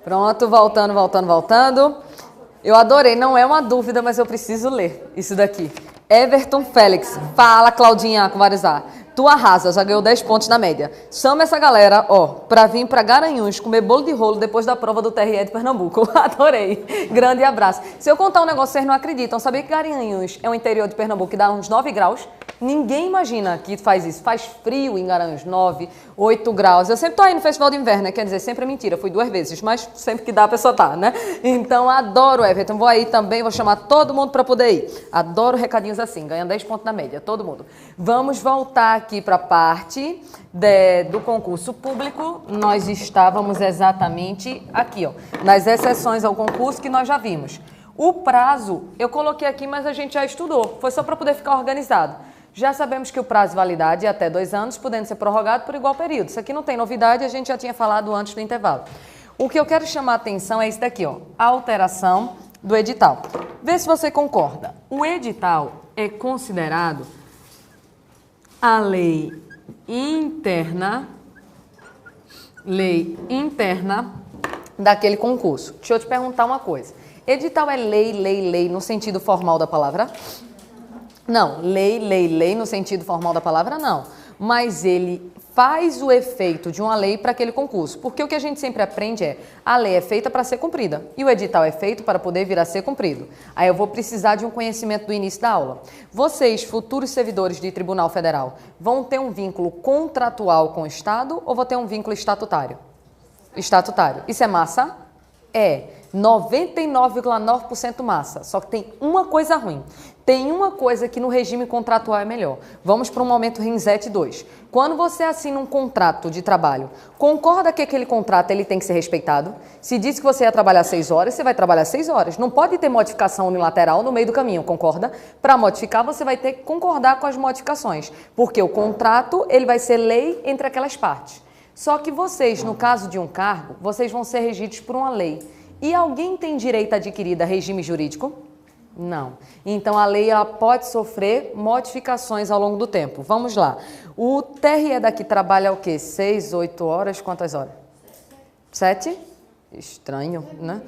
Pronto, voltando. Eu adorei, não é uma dúvida, mas eu preciso ler isso daqui. Everton Félix. Fala, Claudinha, com vários A. Tu arrasa, já ganhou 10 pontos na média. Chama essa galera, ó, pra vir pra Garanhuns comer bolo de rolo depois da prova do TRE de Pernambuco. Adorei. Grande abraço. Se eu contar um negócio, vocês não acreditam. Sabia que Garanhuns é o interior de Pernambuco que dá uns 9 graus? Ninguém imagina que faz isso. Faz frio em Garanhuns, 9, 8 graus. Eu sempre tô aí no festival de inverno, né? Quer dizer, sempre é mentira. Fui 2 vezes, mas sempre que dá a pessoa tá, né? Então, adoro, Everton. Vou aí também, vou chamar todo mundo pra poder ir. Adoro recadinhos assim, ganha 10 pontos na média, todo mundo. Vamos voltar aqui pra parte do concurso público. Nós estávamos exatamente aqui, ó, nas exceções ao concurso que nós já vimos. O prazo, eu coloquei aqui, mas a gente já estudou. Foi só para poder ficar organizado. Já sabemos que o prazo de validade é até 2 anos, podendo ser prorrogado por igual período. Isso aqui não tem novidade, a gente já tinha falado antes do intervalo. O que eu quero chamar a atenção é isso daqui, ó, a alteração do edital. Vê se você concorda. O edital é considerado a lei interna daquele concurso. Deixa eu te perguntar uma coisa. Edital é lei no sentido formal da palavra? Não, lei no sentido formal da palavra, não. Mas ele faz o efeito de uma lei para aquele concurso. Porque o que a gente sempre aprende é, a lei é feita para ser cumprida e o edital é feito para poder vir a ser cumprido. Aí eu vou precisar de um conhecimento do início da aula. Vocês, futuros servidores de Tribunal Federal, vão ter um vínculo contratual com o Estado ou vão ter um vínculo estatutário? Estatutário. Isso é massa? É. 99,9% massa, só que tem uma coisa ruim. Tem uma coisa que no regime contratual é melhor. Vamos para um momento RINZET 2. Quando você assina um contrato de trabalho, concorda que aquele contrato ele tem que ser respeitado? Se diz que você ia trabalhar 6 horas, você vai trabalhar 6 horas. Não pode ter modificação unilateral no meio do caminho, concorda? Para modificar, você vai ter que concordar com as modificações, porque o contrato ele vai ser lei entre aquelas partes. Só que vocês, no caso de um cargo, vocês vão ser regidos por uma lei. E alguém tem direito adquirido a regime jurídico? Não. Então, a lei ela pode sofrer modificações ao longo do tempo. Vamos lá. O TRE daqui trabalha o quê? 6, 8 horas? Quantas horas? 7? Estranho, né?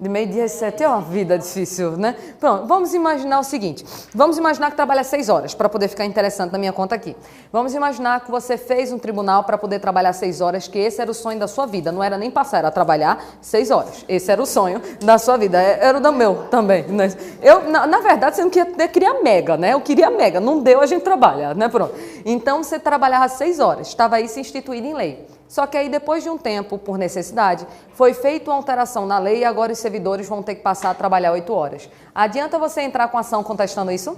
De meio-dia às 7 é uma vida difícil, né? Pronto, vamos imaginar o seguinte. Vamos imaginar que trabalha 6 horas, para poder ficar interessante na minha conta aqui. Vamos imaginar que você fez um tribunal para poder trabalhar 6 horas, que esse era o sonho da sua vida. Não era nem passar, era trabalhar 6 horas. Esse era o sonho da sua vida. Era o do meu também. Né? Eu, na verdade, você não queria mega, né? Eu queria mega. Não deu, a gente trabalha, né? Pronto. Então, você trabalhava 6 horas. Estava aí se instituído em lei. Só que aí, depois de um tempo, por necessidade, foi feita uma alteração na lei e agora os servidores vão ter que passar a trabalhar 8 horas. Adianta você entrar com ação contestando isso?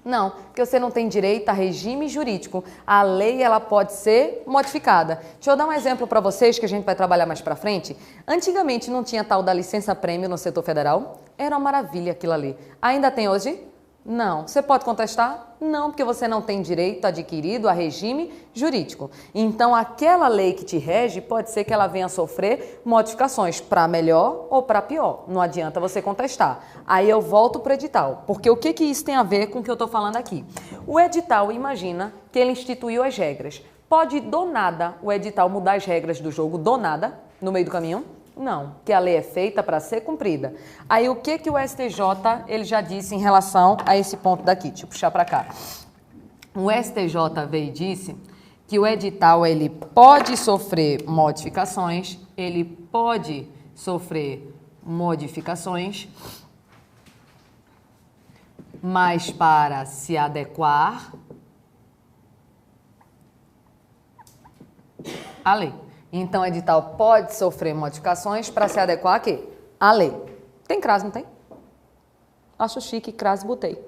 Não, porque você não tem direito a regime jurídico. A lei ela pode ser modificada. Deixa eu dar um exemplo para vocês que a gente vai trabalhar mais para frente. Antigamente não tinha tal da licença-prêmio no setor federal. Era uma maravilha aquilo ali. Ainda tem hoje? Não. Você pode contestar? Não, porque você não tem direito adquirido a regime jurídico. Então, aquela lei que te rege, pode ser que ela venha a sofrer modificações para melhor ou para pior. Não adianta você contestar. Aí eu volto para o edital, porque o que isso tem a ver com o que eu estou falando aqui? O edital, imagina que ele instituiu as regras. Pode, do nada, o edital mudar as regras do jogo, do nada, no meio do caminho? Não, que a lei é feita para ser cumprida. Aí o que o STJ ele já disse em relação a esse ponto daqui? Deixa eu puxar para cá. O STJ veio e disse que o edital ele pode sofrer modificações, mas para se adequar à lei. Então, o edital pode sofrer modificações para se adequar a quê? À lei. Tem crase, não tem? Acho chique, crase, botei.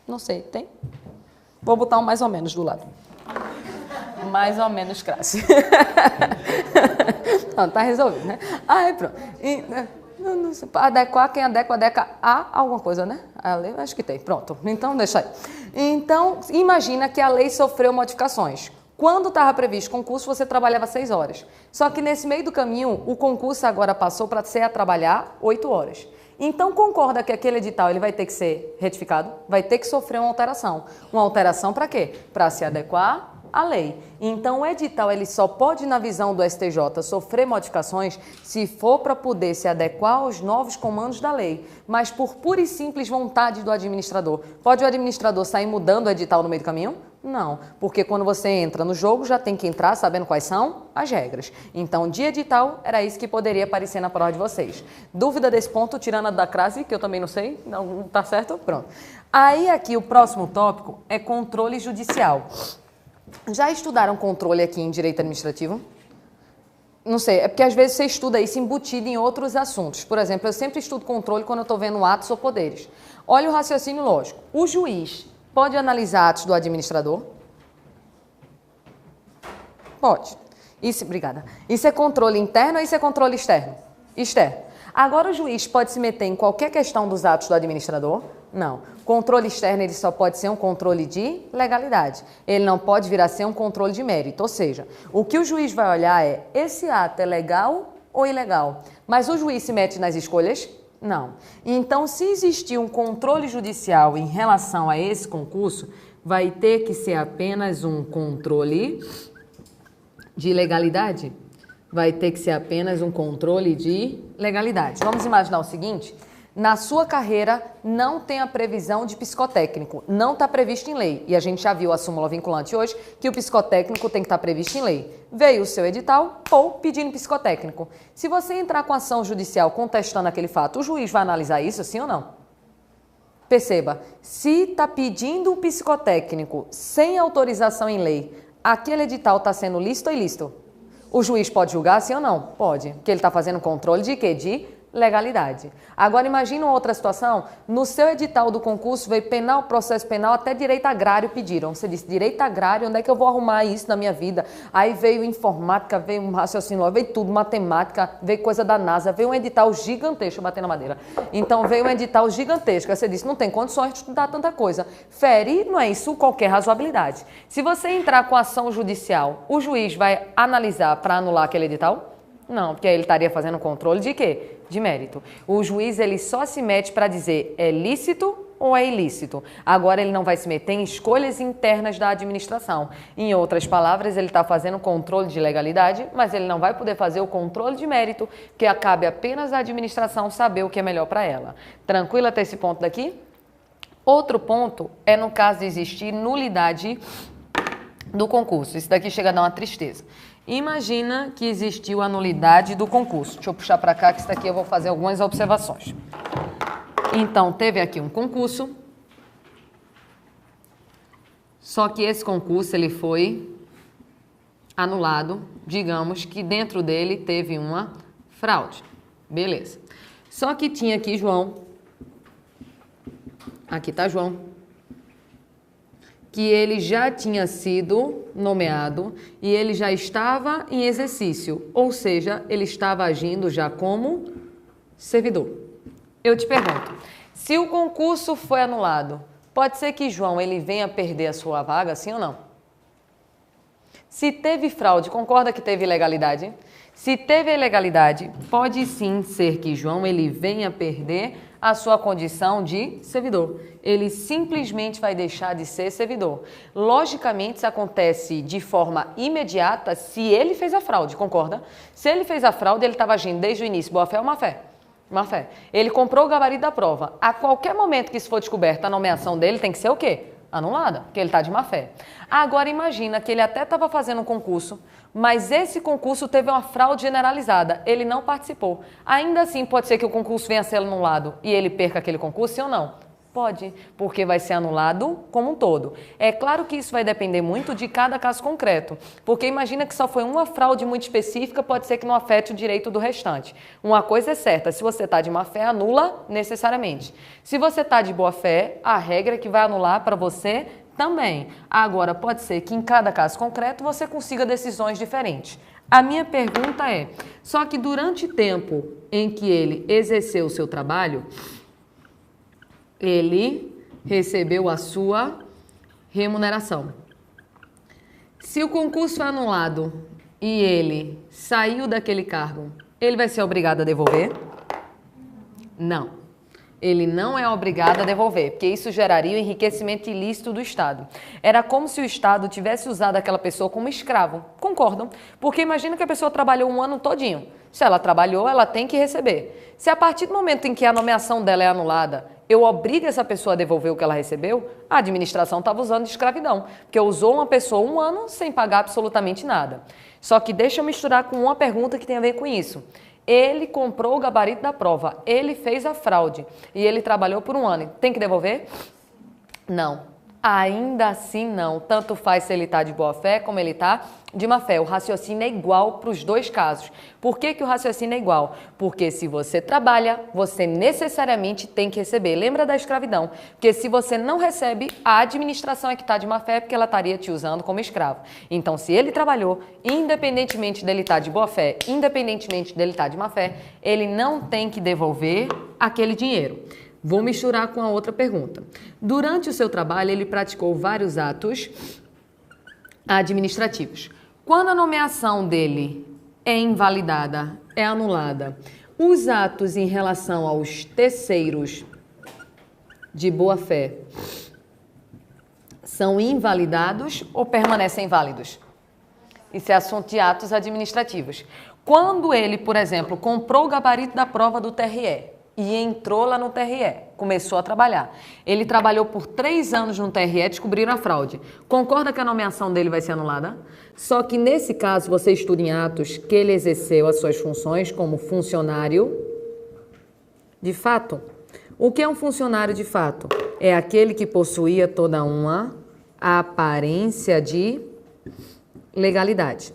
Não sei, tem? Vou botar um mais ou menos do lado. Mais ou menos crase. Não, tá resolvido, né? Aí, pronto. Adequar, quem adequa a alguma coisa, né? A lei, acho que tem. Pronto. Então, deixa aí. Então, imagina que a lei sofreu modificações. Quando estava previsto concurso, você trabalhava 6 horas. Só que nesse meio do caminho, o concurso agora passou para ser a trabalhar 8 horas. Então, concorda que aquele edital ele vai ter que ser retificado? Vai ter que sofrer uma alteração. Uma alteração para quê? Para se adequar A lei. Então, o edital ele só pode, na visão do STJ, sofrer modificações se for para poder se adequar aos novos comandos da lei, mas por pura e simples vontade do administrador. Pode o administrador sair mudando o edital no meio do caminho? Não, porque quando você entra no jogo, já tem que entrar sabendo quais são as regras. Então, de edital, era isso que poderia aparecer na prova de vocês. Dúvida desse ponto, tirando a da crase, que eu também não sei, não tá certo? Pronto. Aí, aqui, o próximo tópico é controle judicial. Já estudaram controle aqui em direito administrativo? Não sei, é porque às vezes você estuda isso embutido em outros assuntos. Por exemplo, eu sempre estudo controle quando eu estou vendo atos ou poderes. Olha o raciocínio lógico. O juiz pode analisar atos do administrador? Pode. Obrigada. Isso é controle interno ou isso é controle externo? Externo. Agora o juiz pode se meter em qualquer questão dos atos do administrador? Não. Controle externo ele só pode ser um controle de legalidade. Ele não pode vir a ser um controle de mérito. Ou seja, o que o juiz vai olhar é esse ato é legal ou ilegal? Mas o juiz se mete nas escolhas? Não. Então, se existir um controle judicial em relação a esse concurso, vai ter que ser apenas um controle de legalidade? Vai ter que ser apenas um controle de legalidade. Vamos imaginar o seguinte: na sua carreira não tem a previsão de psicotécnico, não está previsto em lei. E a gente já viu a súmula vinculante hoje, que o psicotécnico tem que estar previsto em lei. Veio o seu edital ou pedindo psicotécnico. Se você entrar com ação judicial contestando aquele fato, o juiz vai analisar isso, sim ou não? Perceba, se está pedindo o psicotécnico sem autorização em lei, aquele edital está sendo lícito ou ilícito? O juiz pode julgar, sim ou não? Pode, porque ele está fazendo controle de quê? De legalidade. Agora imagina uma outra situação, no seu edital do concurso veio penal, processo penal, até direito agrário pediram. Você disse, direito agrário, onde é que eu vou arrumar isso na minha vida? Aí veio informática, veio um raciocínio, veio tudo, matemática, veio coisa da NASA, veio um edital gigantesco, bater na madeira. Então veio um edital gigantesco, aí você disse, não tem condições de estudar tanta coisa. Fere, não é isso, qualquer razoabilidade. Se você entrar com ação judicial, o juiz vai analisar para anular aquele edital? Não, porque ele estaria fazendo controle de quê? De mérito. O juiz ele só se mete para dizer é lícito ou é ilícito. Agora ele não vai se meter em escolhas internas da administração. Em outras palavras, ele está fazendo controle de legalidade, mas ele não vai poder fazer o controle de mérito, que cabe apenas à administração saber o que é melhor para ela. Tranquilo até esse ponto daqui? Outro ponto é no caso de existir nulidade do concurso. Isso daqui chega a dar uma tristeza. Imagina que existiu a nulidade do concurso. Deixa eu puxar para cá, que isso daqui eu vou fazer algumas observações. Então, teve aqui um concurso, só que esse concurso ele foi anulado. Digamos que dentro dele teve uma fraude. Beleza. Só que tinha aqui João, aqui está João, que ele já tinha sido nomeado e ele já estava em exercício, ou seja, ele estava agindo já como servidor. Eu te pergunto, se o concurso foi anulado, pode ser que João ele venha perder a sua vaga, sim ou não? Se teve fraude, concorda que teve ilegalidade? Se teve ilegalidade, pode sim ser que João ele venha perder a sua condição de servidor. Ele simplesmente vai deixar de ser servidor. Logicamente, isso acontece de forma imediata se ele fez a fraude, concorda? Se ele fez a fraude, ele estava agindo desde o início, boa fé ou má fé? Má fé. Ele comprou o gabarito da prova. A qualquer momento que isso for descoberto, a nomeação dele tem que ser o quê? Anulada, porque ele está de má fé. Agora imagina que ele até estava fazendo um concurso, mas esse concurso teve uma fraude generalizada, ele não participou. Ainda assim pode ser que o concurso venha a ser anulado e ele perca aquele concurso, sim ou não? Pode, porque vai ser anulado como um todo. É claro que isso vai depender muito de cada caso concreto, porque imagina que só foi uma fraude muito específica, pode ser que não afete o direito do restante. Uma coisa é certa, se você está de má fé, anula necessariamente. Se você está de boa fé, a regra é que vai anular para você também. Agora, pode ser que em cada caso concreto você consiga decisões diferentes. A minha pergunta é, só que durante o tempo em que ele exerceu o seu trabalho, ele recebeu a sua remuneração. Se o concurso foi anulado e ele saiu daquele cargo, ele vai ser obrigado a devolver? Não. Ele não é obrigado a devolver, porque isso geraria o enriquecimento ilícito do Estado. Era como se o Estado tivesse usado aquela pessoa como escravo. Concordam? Porque imagina que a pessoa trabalhou um ano todinho. Se ela trabalhou, ela tem que receber. Se a partir do momento em que a nomeação dela é anulada, eu obrigo essa pessoa a devolver o que ela recebeu, a administração estava usando de escravidão, porque usou uma pessoa um ano sem pagar absolutamente nada. Só que deixa eu misturar com uma pergunta que tem a ver com isso. Ele comprou o gabarito da prova, ele fez a fraude e ele trabalhou por um ano. Tem que devolver? Não. Ainda assim não. Tanto faz se ele está de boa fé como ele está de má fé. O raciocínio é igual para os dois casos. Por que o raciocínio é igual? Porque se você trabalha, você necessariamente tem que receber. Lembra da escravidão? Porque se você não recebe, a administração é que está de má fé porque ela estaria te usando como escravo. Então, se ele trabalhou, independentemente dele estar de boa fé, independentemente dele estar de má fé, ele não tem que devolver aquele dinheiro. Vou misturar com a outra pergunta. Durante o seu trabalho, ele praticou vários atos administrativos. Quando a nomeação dele é invalidada, é anulada, os atos em relação aos terceiros de boa-fé são invalidados ou permanecem válidos? Isso é assunto de atos administrativos. Quando ele, por exemplo, comprou o gabarito da prova do TRE, e entrou lá no TRE, começou a trabalhar. Ele trabalhou por 3 anos no TRE, descobriram a fraude. Concorda que a nomeação dele vai ser anulada? Só que nesse caso, você estuda em atos que ele exerceu as suas funções como funcionário de fato. O que é um funcionário de fato? É aquele que possuía toda uma aparência de legalidade.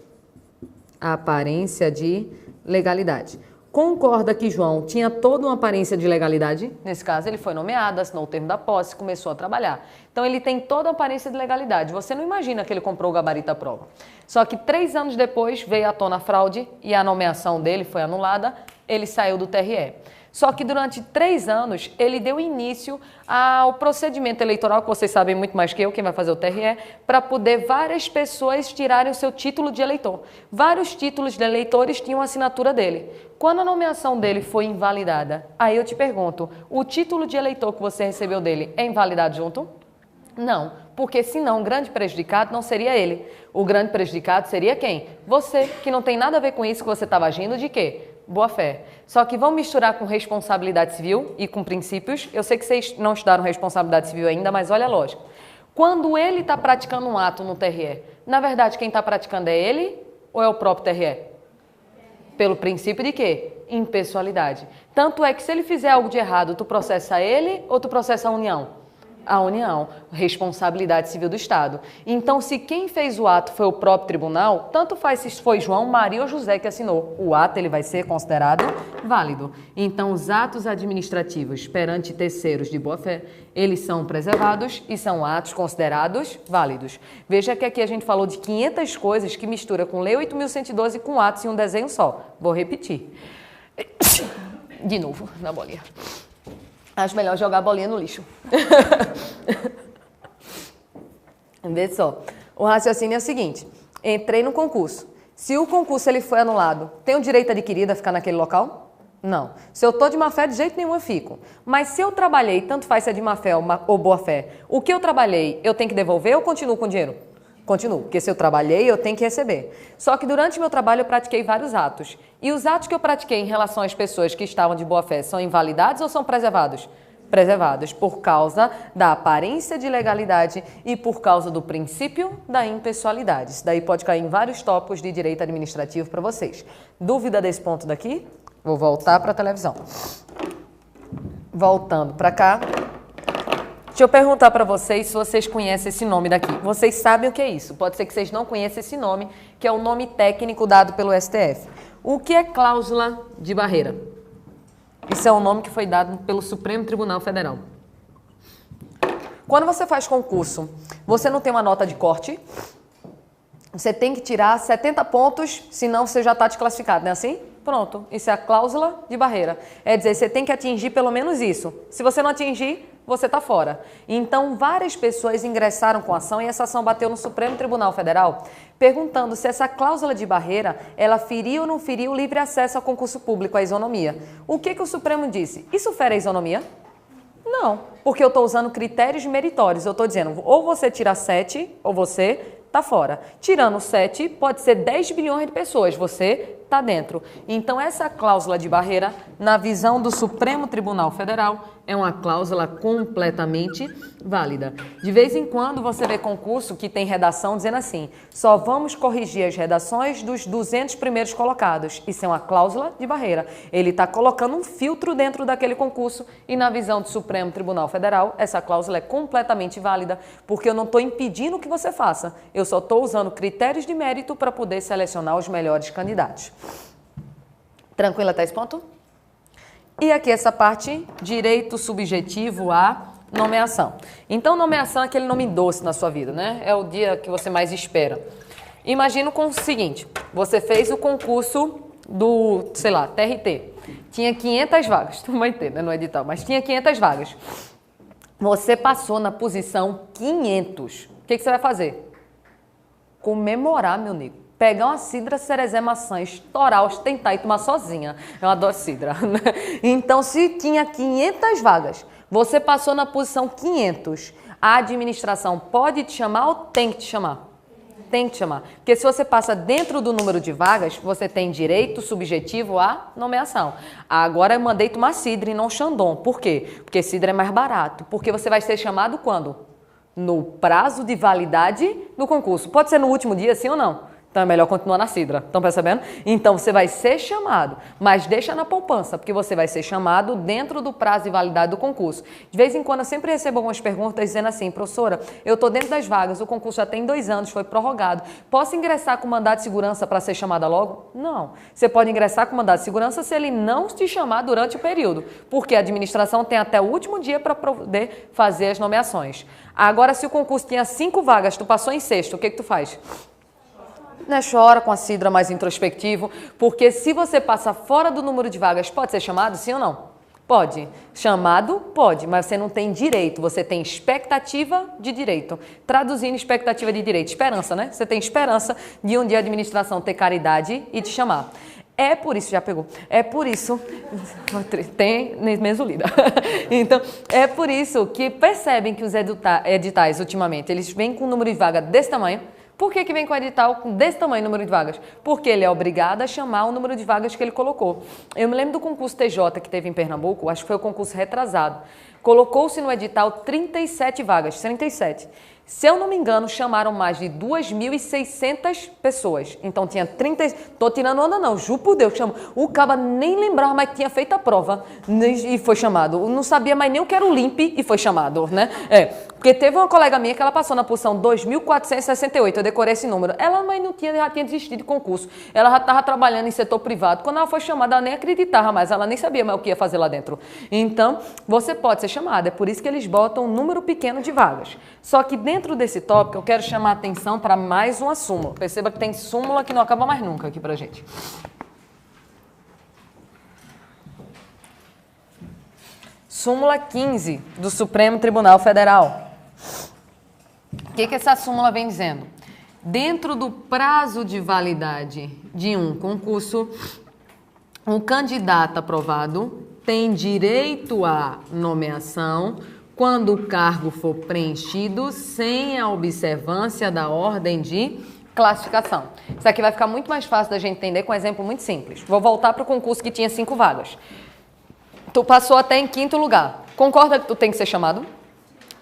A aparência de legalidade. Concorda que João tinha toda uma aparência de legalidade? Nesse caso, ele foi nomeado, assinou o termo da posse, começou a trabalhar. Então, ele tem toda a aparência de legalidade. Você não imagina que ele comprou o gabarito da prova. Só que 3 anos depois veio à tona a fraude e a nomeação dele foi anulada, ele saiu do TRE. Só que durante 3 anos, ele deu início ao procedimento eleitoral, que vocês sabem muito mais que eu, quem vai fazer o TRE, para poder várias pessoas tirarem o seu título de eleitor. Vários títulos de eleitores tinham a assinatura dele. Quando a nomeação dele foi invalidada, aí eu te pergunto, o título de eleitor que você recebeu dele é invalidado junto? Não, porque senão o grande prejudicado não seria ele. O grande prejudicado seria quem? Você, que não tem nada a ver com isso que você estava agindo de quê? Boa fé. Só que vamos misturar com responsabilidade civil e com princípios. Eu sei que vocês não estudaram responsabilidade civil ainda, mas olha a lógica. Quando ele está praticando um ato no TRE, na verdade quem está praticando é ele ou é o próprio TRE? Pelo princípio de quê? Impessoalidade. Tanto é que se ele fizer algo de errado, tu processa ele ou tu processa a União? A União, responsabilidade civil do Estado. Então, se quem fez o ato foi o próprio tribunal, tanto faz se foi João, Maria ou José que assinou. O ato ele vai ser considerado válido. Então, os atos administrativos perante terceiros de boa-fé, eles são preservados e são atos considerados válidos. Veja que aqui a gente falou de 500 coisas que mistura com Lei 8.112 com atos em um desenho só. Vou repetir. De novo, na bolinha. Acho melhor jogar a bolinha no lixo. Vê só. O raciocínio é o seguinte. Entrei no concurso. Se o concurso ele foi anulado, tenho direito adquirido a ficar naquele local? Não. Se eu estou de má fé, de jeito nenhum eu fico. Mas se eu trabalhei, tanto faz se é de má fé ou boa fé, o que eu trabalhei, eu tenho que devolver ou continuo com o dinheiro? Continuo, porque se eu trabalhei, eu tenho que receber. Só que durante o meu trabalho eu pratiquei vários atos. E os atos que eu pratiquei em relação às pessoas que estavam de boa fé são invalidados ou são preservados? Preservados por causa da aparência de legalidade e por causa do princípio da impessoalidade. Isso daí pode cair em vários tópicos de direito administrativo para vocês. Dúvida desse ponto daqui? Vou voltar para a televisão. Voltando para cá. Deixa eu perguntar para vocês se vocês conhecem esse nome daqui. Vocês sabem o que é isso? Pode ser que vocês não conheçam esse nome, que é o nome técnico dado pelo STF. O que é cláusula de barreira? Isso é um nome que foi dado pelo Supremo Tribunal Federal. Quando você faz concurso, você não tem uma nota de corte, você tem que tirar 70 pontos, senão você já está desclassificado, não é assim? Pronto, isso é a cláusula de barreira. É dizer, você tem que atingir pelo menos isso. Se você não atingir, você está fora. Então, várias pessoas ingressaram com a ação e essa ação bateu no Supremo Tribunal Federal, perguntando se essa cláusula de barreira, ela feriu ou não feriu o livre acesso ao concurso público, à isonomia. O que o Supremo disse? Isso fere a isonomia? Não, porque eu estou usando critérios meritórios. Eu estou dizendo, ou você tira 7, ou você está fora. Tirando 7, pode ser 10 bilhões de pessoas, você está dentro. Então, essa cláusula de barreira, na visão do Supremo Tribunal Federal, é uma cláusula completamente válida. De vez em quando você vê concurso que tem redação dizendo assim, só vamos corrigir as redações dos 200 primeiros colocados. Isso é uma cláusula de barreira. Ele está colocando um filtro dentro daquele concurso e na visão do Supremo Tribunal Federal, essa cláusula é completamente válida, porque eu não estou impedindo que você faça. Eu só estou usando critérios de mérito para poder selecionar os melhores candidatos. Tranquilo até esse ponto? E aqui essa parte, direito subjetivo à nomeação. Então, nomeação é aquele nome doce na sua vida, né? É o dia que você mais espera. Imagina com o seguinte, você fez o concurso do, sei lá, TRT. Tinha 500 vagas, tu vai ter, né, no edital, mas tinha 500 vagas. Você passou na posição 500. O que você vai fazer? Comemorar, meu amigo. Pegar uma cidra, cerezé, maçã, estourar, ostentar e tomar sozinha. Eu adoro cidra. Né? Então, se tinha 500 vagas, você passou na posição 500, a administração pode te chamar ou tem que te chamar? Tem que te chamar. Porque se você passa dentro do número de vagas, você tem direito subjetivo à nomeação. Agora eu mandei tomar cidra e não Xandão. Por quê? Porque cidra é mais barato. Porque você vai ser chamado quando? No prazo de validade do concurso. Pode ser no último dia, sim ou não? Então é melhor continuar na cidra, estão percebendo? Então você vai ser chamado, mas deixa na poupança, porque você vai ser chamado dentro do prazo de validade do concurso. De vez em quando eu sempre recebo algumas perguntas dizendo assim, professora, eu estou dentro das vagas, o concurso já tem 2 anos, foi prorrogado, posso ingressar com mandado de segurança para ser chamada logo? Não, você pode ingressar com mandado de segurança se ele não te chamar durante o período, porque a administração tem até o último dia para poder fazer as nomeações. Agora, se o concurso tinha 5 vagas, tu passou em 6º, o que tu faz? Né, chora com a cidra mais introspectivo, porque se você passa fora do número de vagas, pode ser chamado, sim ou não? Pode. Chamado, pode, mas você não tem direito, você tem expectativa de direito. Traduzindo expectativa de direito, esperança, né? Você tem esperança de um dia a administração ter caridade e te chamar. É por isso, já pegou, é por isso, tem mesolida. Então, é por isso que percebem que os editais, ultimamente, eles vêm com um número de vaga desse tamanho. Por que vem com o edital desse tamanho, número de vagas? Porque ele é obrigado a chamar o número de vagas que ele colocou. Eu me lembro do concurso TJ que teve em Pernambuco, acho que foi o concurso retrasado. Colocou-se no edital 37 vagas, 37. Se eu não me engano, chamaram mais de 2.600 pessoas. Então tinha 30... Tô tirando onda não, juro por Deus, chamo. O caba nem lembrava mais que tinha feito a prova e foi chamado. Não sabia mais nem o que era o LIMP e foi chamado, né? Porque teve uma colega minha que ela passou na posição 2.468, eu decorei esse número. Ela mas não tinha, já tinha desistido de concurso. Ela já estava trabalhando em setor privado. Quando ela foi chamada, ela nem acreditava mais, ela nem sabia mais o que ia fazer lá dentro. Então, você pode ser chamada. É por isso que eles botam um número pequeno de vagas. Só que dentro desse tópico, eu quero chamar a atenção para mais uma súmula. Perceba que tem súmula que não acaba mais nunca aqui pra gente. Súmula 15 do Supremo Tribunal Federal. O que essa súmula vem dizendo? Dentro do prazo de validade de um concurso, o candidato aprovado tem direito à nomeação quando o cargo for preenchido sem a observância da ordem de classificação. Isso aqui vai ficar muito mais fácil da gente entender com um exemplo muito simples. Vou voltar para o concurso que tinha 5 vagas. Tu passou até em 5º lugar. Concorda que tu tem que ser chamado?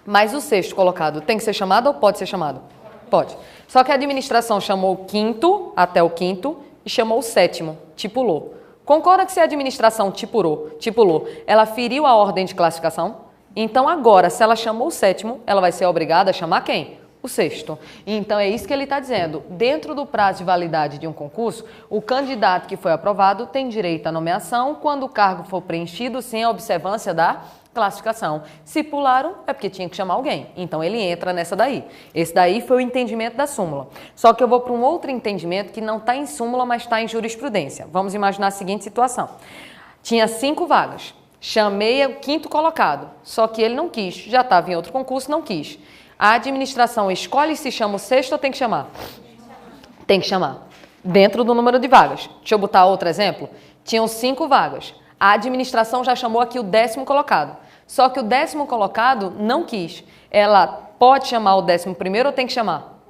Mas o 6º colocado tem que ser chamado ou pode ser chamado? Pode. Só que a administração chamou o 5º até o 5º e chamou o 7º, tipulou. Concorda que se a administração tipulou, ela feriu a ordem de classificação? Então agora, se ela chamou o 7º, ela vai ser obrigada a chamar quem? O 6º. Então é isso que ele está dizendo. Dentro do prazo de validade de um concurso, o candidato que foi aprovado tem direito à nomeação quando o cargo for preenchido sem a observância da classificação. Se pularam, é porque tinha que chamar alguém. Então ele entra nessa daí. Esse daí foi o entendimento da súmula. Só que eu vou para um outro entendimento que não está em súmula, mas está em jurisprudência. Vamos imaginar a seguinte situação. Tinha 5 vagas. Chamei o 5º colocado, só que ele não quis. Já estava em outro concurso, não quis. A administração escolhe se chama o 6º ou tem que chamar? Tem que chamar. Dentro do número de vagas. Deixa eu botar outro exemplo. Tinham 5 vagas. A administração já chamou aqui o 10º colocado. Só que o 10º colocado não quis. Ela pode chamar o 11º ou tem que chamar?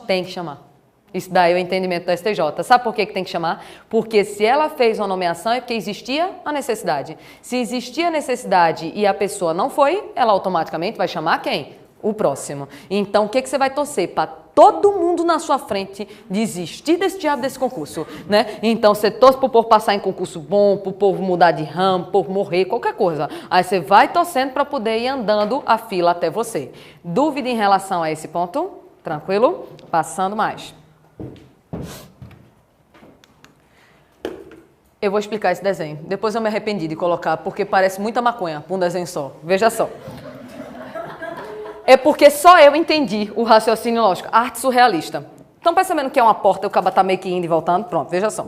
Tem que chamar. Isso daí é o entendimento do STJ. Sabe por que tem que chamar? Porque se ela fez uma nomeação é porque existia a necessidade. Se existia a necessidade e a pessoa não foi, ela automaticamente vai chamar quem? O próximo. Então, o que você vai torcer? Para todo mundo na sua frente desistir desse diabo desse concurso, né? Então, você torce para o povo passar em concurso bom, para o povo mudar de ramo, para o povo morrer, qualquer coisa. Aí você vai torcendo para poder ir andando a fila até você. Dúvida em relação a esse ponto? Tranquilo? Passando mais. Eu vou explicar esse desenho. Depois eu me arrependi de colocar, porque parece muita maconha para um desenho só. Veja só. É porque só eu entendi o raciocínio lógico. Arte surrealista. Estão percebendo que é uma porta, o cabo tá meio que indo e voltando? Pronto, veja só.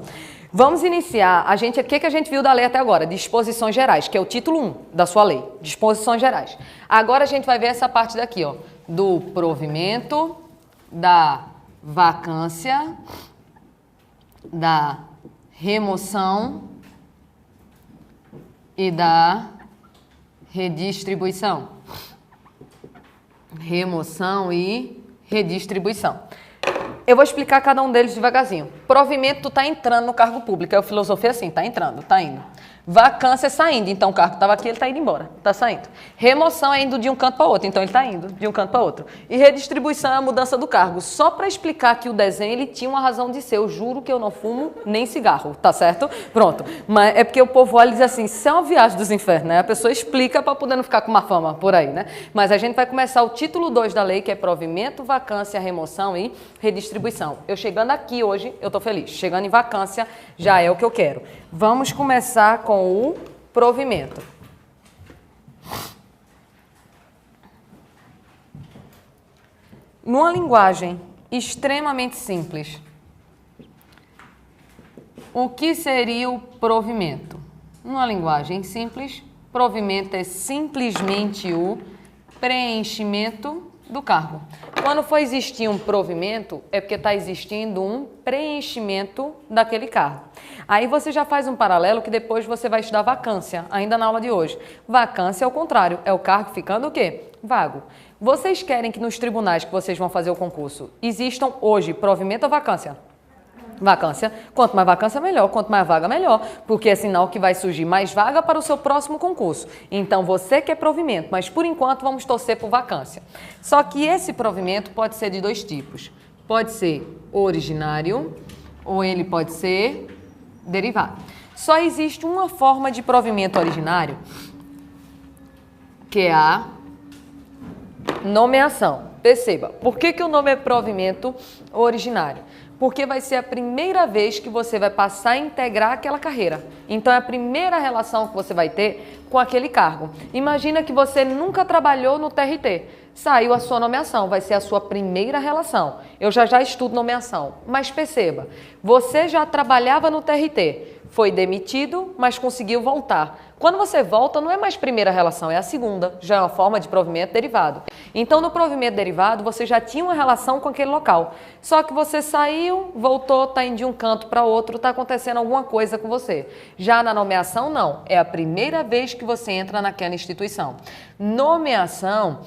Vamos iniciar. O que a gente viu da lei até agora? Disposições gerais, que é o título 1 da sua lei. Disposições gerais. Agora a gente vai ver essa parte daqui, ó. Do provimento, da vacância, da remoção e da redistribuição. Remoção e redistribuição. Eu vou explicar cada um deles devagarzinho. Provimento, tu tá entrando no cargo público. É filosofia assim, tá entrando, tá indo. Vacância é saindo, então o cargo estava aqui, ele está indo embora, está saindo. Remoção é indo de um canto para outro, então ele está indo de um canto para outro. E redistribuição é a mudança do cargo. Só para explicar que o desenho ele tinha uma razão de ser. Eu juro que eu não fumo nem cigarro, tá certo? Pronto. Mas é porque o povo olha e diz assim, isso é uma viagem dos infernos, né? A pessoa explica para poder não ficar com uma fama por aí, né? Mas a gente vai começar o título 2 da lei, que é provimento, vacância, remoção e redistribuição. Eu chegando aqui hoje, eu estou feliz. Chegando em vacância, já é o que eu quero. Vamos começar com o provimento. Numa linguagem extremamente simples, o que seria o provimento? Numa linguagem simples, provimento é simplesmente o preenchimento do cargo. Quando for existir um provimento, é porque está existindo um preenchimento daquele cargo. Aí você já faz um paralelo que depois você vai estudar vacância, ainda na aula de hoje. Vacância é o contrário, é o cargo ficando o quê? Vago. Vocês querem que nos tribunais que vocês vão fazer o concurso existam hoje provimento ou vacância? Vacância. Quanto mais vacância, melhor. Quanto mais vaga, melhor. Porque é sinal que vai surgir mais vaga para o seu próximo concurso. Então, você quer provimento, mas por enquanto vamos torcer por vacância. Só que esse provimento pode ser de dois tipos. Pode ser originário ou ele pode ser derivado. Só existe uma forma de provimento originário, que é a nomeação. Perceba, por que o nome é provimento originário? Porque vai ser a primeira vez que você vai passar a integrar aquela carreira. Então, é a primeira relação que você vai ter com aquele cargo. Imagina que você nunca trabalhou no TRT. Saiu a sua nomeação, vai ser a sua primeira relação. Eu já estudo nomeação. Mas perceba, você já trabalhava no TRT, foi demitido, mas conseguiu voltar. Quando você volta, não é mais primeira relação, é a segunda. Já é uma forma de provimento derivado. Então, no provimento derivado, você já tinha uma relação com aquele local. Só que você saiu, voltou, está indo de um canto para outro, está acontecendo alguma coisa com você. Já na nomeação, não. É a primeira vez que você entra naquela instituição. Nomeação,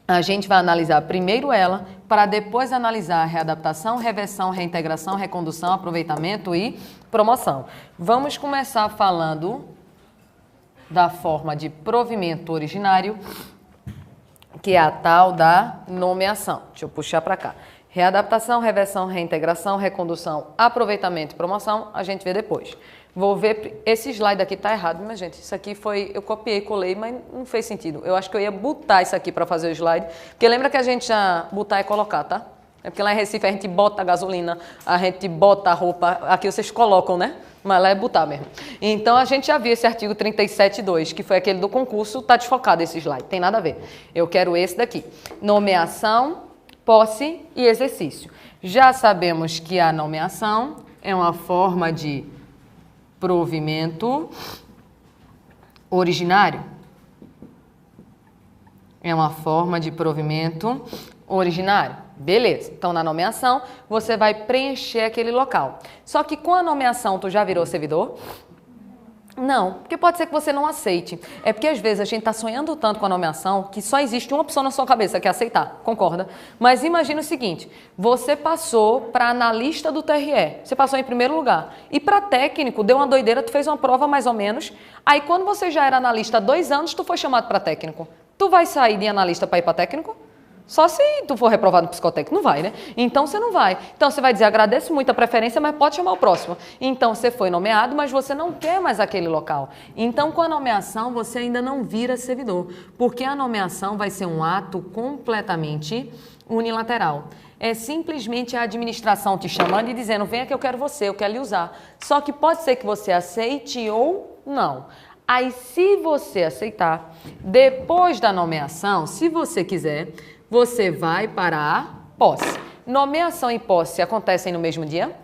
a gente vai analisar primeiro ela, para depois analisar a readaptação, reversão, reintegração, recondução, aproveitamento e promoção. Vamos começar falando da forma de provimento originário, que é a tal da nomeação. Deixa eu puxar para cá. Readaptação, reversão, reintegração, recondução, aproveitamento e promoção, a gente vê depois. Vou ver, esse slide aqui tá errado, mas gente, isso aqui foi, eu copiei, colei, mas não fez sentido. Eu acho que eu ia botar isso aqui para fazer o slide, porque lembra que a gente já botar e colocar, tá? É porque lá em Recife a gente bota a gasolina, a gente bota a roupa, aqui vocês colocam, né? Mas lá é botar mesmo. Então a gente já viu esse artigo 37.2, que foi aquele do concurso, tá desfocado esse slide, tem nada a ver. Eu quero esse daqui. Nomeação, posse e exercício. Já sabemos que a nomeação é uma forma de provimento originário. É uma forma de provimento originário. Beleza. Então, na nomeação, você vai preencher aquele local. Só que com a nomeação, tu já virou servidor? Não, porque pode ser que você não aceite. É porque às vezes a gente está sonhando tanto com a nomeação que só existe uma opção na sua cabeça, que é aceitar, concorda? Mas imagina o seguinte, você passou para analista do TRE, você passou em primeiro lugar, e para técnico, deu uma doideira, tu fez uma prova mais ou menos, aí quando você já era analista há 2 anos, tu foi chamado para técnico. Tu vai sair de analista para ir para técnico? Só se tu for reprovado no psicotécnico, não vai, né? Então você não vai. Então você vai dizer, agradeço muito a preferência, mas pode chamar o próximo. Então você foi nomeado, mas você não quer mais aquele local. Então com a nomeação você ainda não vira servidor, porque a nomeação vai ser um ato completamente unilateral. É simplesmente a administração te chamando e dizendo, venha que eu quero você, eu quero lhe usar. Só que pode ser que você aceite ou não. Aí se você aceitar, depois da nomeação, se você quiser, você vai para a posse. Nomeação e posse acontecem no mesmo dia?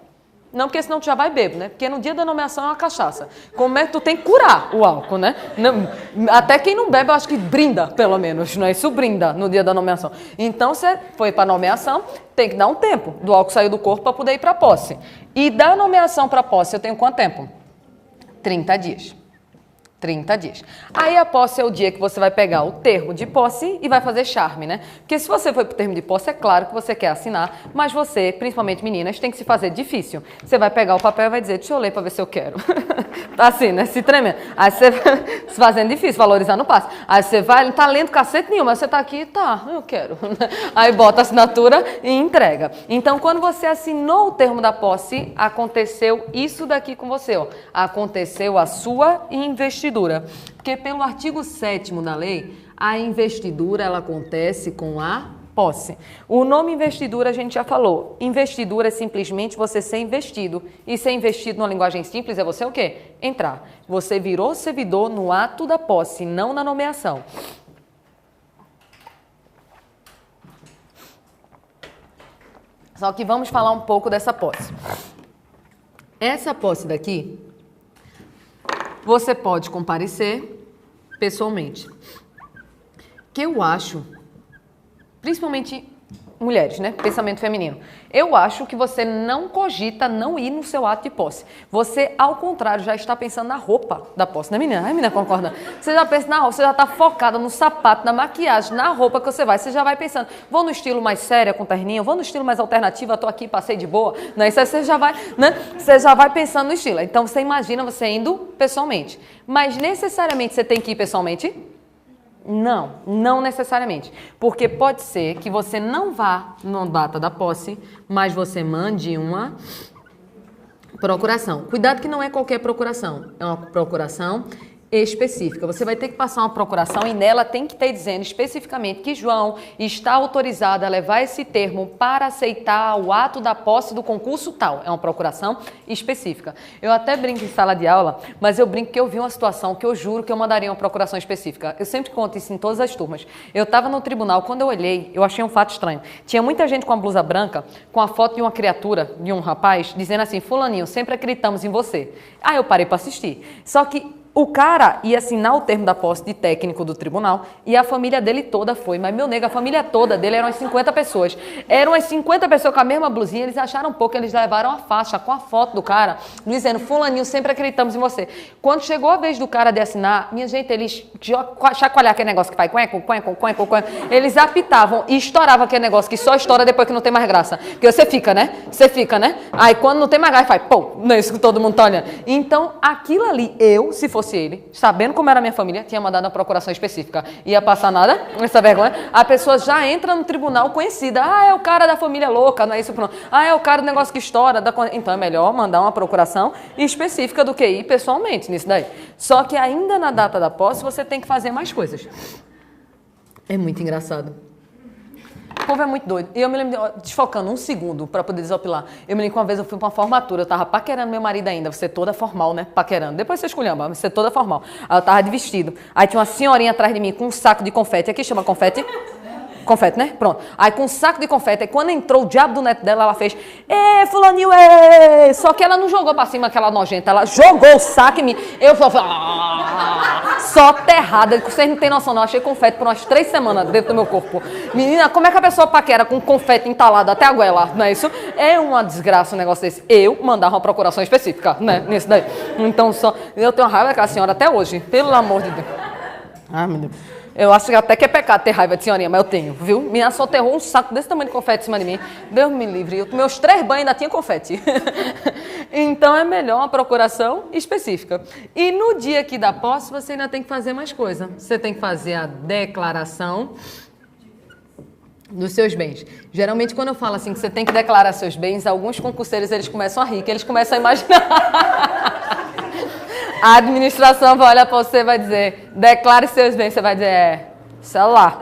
Não, porque senão tu já vai bebo, né? Porque no dia da nomeação é uma cachaça. Como é que tu tem que curar o álcool, né? Não, até quem não bebe, eu acho que brinda, pelo menos, não é? Isso brinda no dia da nomeação. Então, você foi para a nomeação, tem que dar um tempo do álcool sair do corpo para poder ir para a posse. E da nomeação para a posse, eu tenho quanto tempo? 30 dias. 30 dias. Aí a posse é o dia que você vai pegar o termo de posse e vai fazer charme, né? Porque se você for pro termo de posse, é claro que você quer assinar, mas você, principalmente meninas, tem que se fazer difícil. Você vai pegar o papel e vai dizer, deixa eu ler para ver se eu quero. Tá assim, né? Se tremendo. Aí você se fazendo difícil, valorizar no passe. Aí você vai, não tá lendo cacete nenhum, mas você tá aqui, tá, eu quero. Aí bota a assinatura e entrega. Então, quando você assinou o termo da posse, aconteceu isso daqui com você, ó. Aconteceu a sua investidura. Porque pelo artigo 7º da lei, a investidura ela acontece com a posse. O nome investidura a gente já falou. Investidura é simplesmente você ser investido. E ser investido numa linguagem simples é você o quê? Entrar. Você virou servidor no ato da posse, não na nomeação. Só que vamos falar um pouco dessa posse. Essa posse daqui, você pode comparecer pessoalmente. Que eu acho, principalmente mulheres, né? Pensamento feminino. Eu acho que você não cogita não ir no seu ato de posse. Você, ao contrário, já está pensando na roupa da posse, né, menina? Ai, menina, concorda? Você já pensa na roupa, você já está focada no sapato, na maquiagem, na roupa que você vai. Você já vai pensando, vou no estilo mais séria, com terninho, vou no estilo mais alternativo, eu tô aqui, passei de boa. Né? Isso aí você já vai, né? Você já vai pensando no estilo. Então, você imagina você indo pessoalmente. Mas, necessariamente, você tem que ir pessoalmente? Não, não necessariamente. Porque pode ser que você não vá na data da posse, mas você mande uma procuração. Cuidado que não é qualquer procuração, é uma procuração específica. Você vai ter que passar uma procuração e nela tem que estar dizendo especificamente que João está autorizado a levar esse termo para aceitar o ato da posse do concurso tal. É uma procuração específica. Eu até brinco em sala de aula, mas eu brinco que eu vi uma situação que eu juro que eu mandaria uma procuração específica. Eu sempre conto isso em todas as turmas. Eu estava no tribunal, quando eu olhei, eu achei um fato estranho. Tinha muita gente com a blusa branca, com a foto de uma criatura, de um rapaz, dizendo assim, fulaninho, sempre acreditamos em você. Aí eu parei para assistir. Só que o cara ia assinar o termo da posse de técnico do tribunal e a família dele toda foi. Mas, meu nego, a família toda dele eram as 50 pessoas. Eram as 50 pessoas com a mesma blusinha, eles acharam pouco, eles levaram a faixa com a foto do cara, dizendo, fulaninho, sempre acreditamos em você. Quando chegou a vez do cara de assinar, minha gente, eles chacoalhar aquele negócio que faz eles apitavam e estouravam aquele negócio que só estoura depois que não tem mais graça. Porque você fica, né? Você fica, né? Aí quando não tem mais graça, faz, pô, não é isso que todo mundo tá olhando. Então, aquilo ali, eu, se fosse ele, sabendo como era a minha família, tinha mandado uma procuração específica. Ia passar nada, essa vergonha. A pessoa já entra no tribunal conhecida. Ah, é o cara da família louca, não é isso? Pronto. Ah, é o cara do negócio que estoura. Então é melhor mandar uma procuração específica do que ir pessoalmente nisso daí. Só que ainda na data da posse, você tem que fazer mais coisas. É muito engraçado. O povo é muito doido. E eu me lembro, desfocando um segundo para poder desopilar. Eu me lembro que uma vez eu fui para uma formatura, eu tava paquerando meu marido ainda, você toda formal, né? Paquerando. Depois você esculhamba, você toda formal. Aí eu tava de vestido. Aí tinha uma senhorinha atrás de mim com um saco de confete. Aqui chama confete? Confete, né? Pronto. Aí com um saco de confete, aí quando entrou o diabo do neto dela, ela fez, fulaninho, Só que ela não jogou pra cima aquela nojenta, ela jogou o saco em mim. Eu falei, só terrada. Vocês não têm noção, não. Eu achei confete por umas 3 semanas dentro do meu corpo. Menina, como é que a pessoa paquera com confete entalado até a goela, não é isso? É uma desgraça um negócio desse. Eu mandava uma procuração específica, né? Nisso daí. Então, eu tenho raiva daquela senhora até hoje, pelo amor de Deus. Ai, meu Deus. Eu acho que até que é pecado ter raiva de senhorinha, mas eu tenho, viu? Minha só aterrou um saco desse tamanho de confete em cima de mim. Deus me livre. Meus 3 banhos ainda tinha confete. Então é melhor uma procuração específica. E no dia aqui da posse, você ainda tem que fazer mais coisa. Você tem que fazer a declaração dos seus bens. Geralmente, quando eu falo assim que você tem que declarar seus bens, alguns concurseiros eles começam a rir, que eles começam a imaginar. A administração vai olhar para você e vai dizer, declare seus bens. Você vai dizer, celular.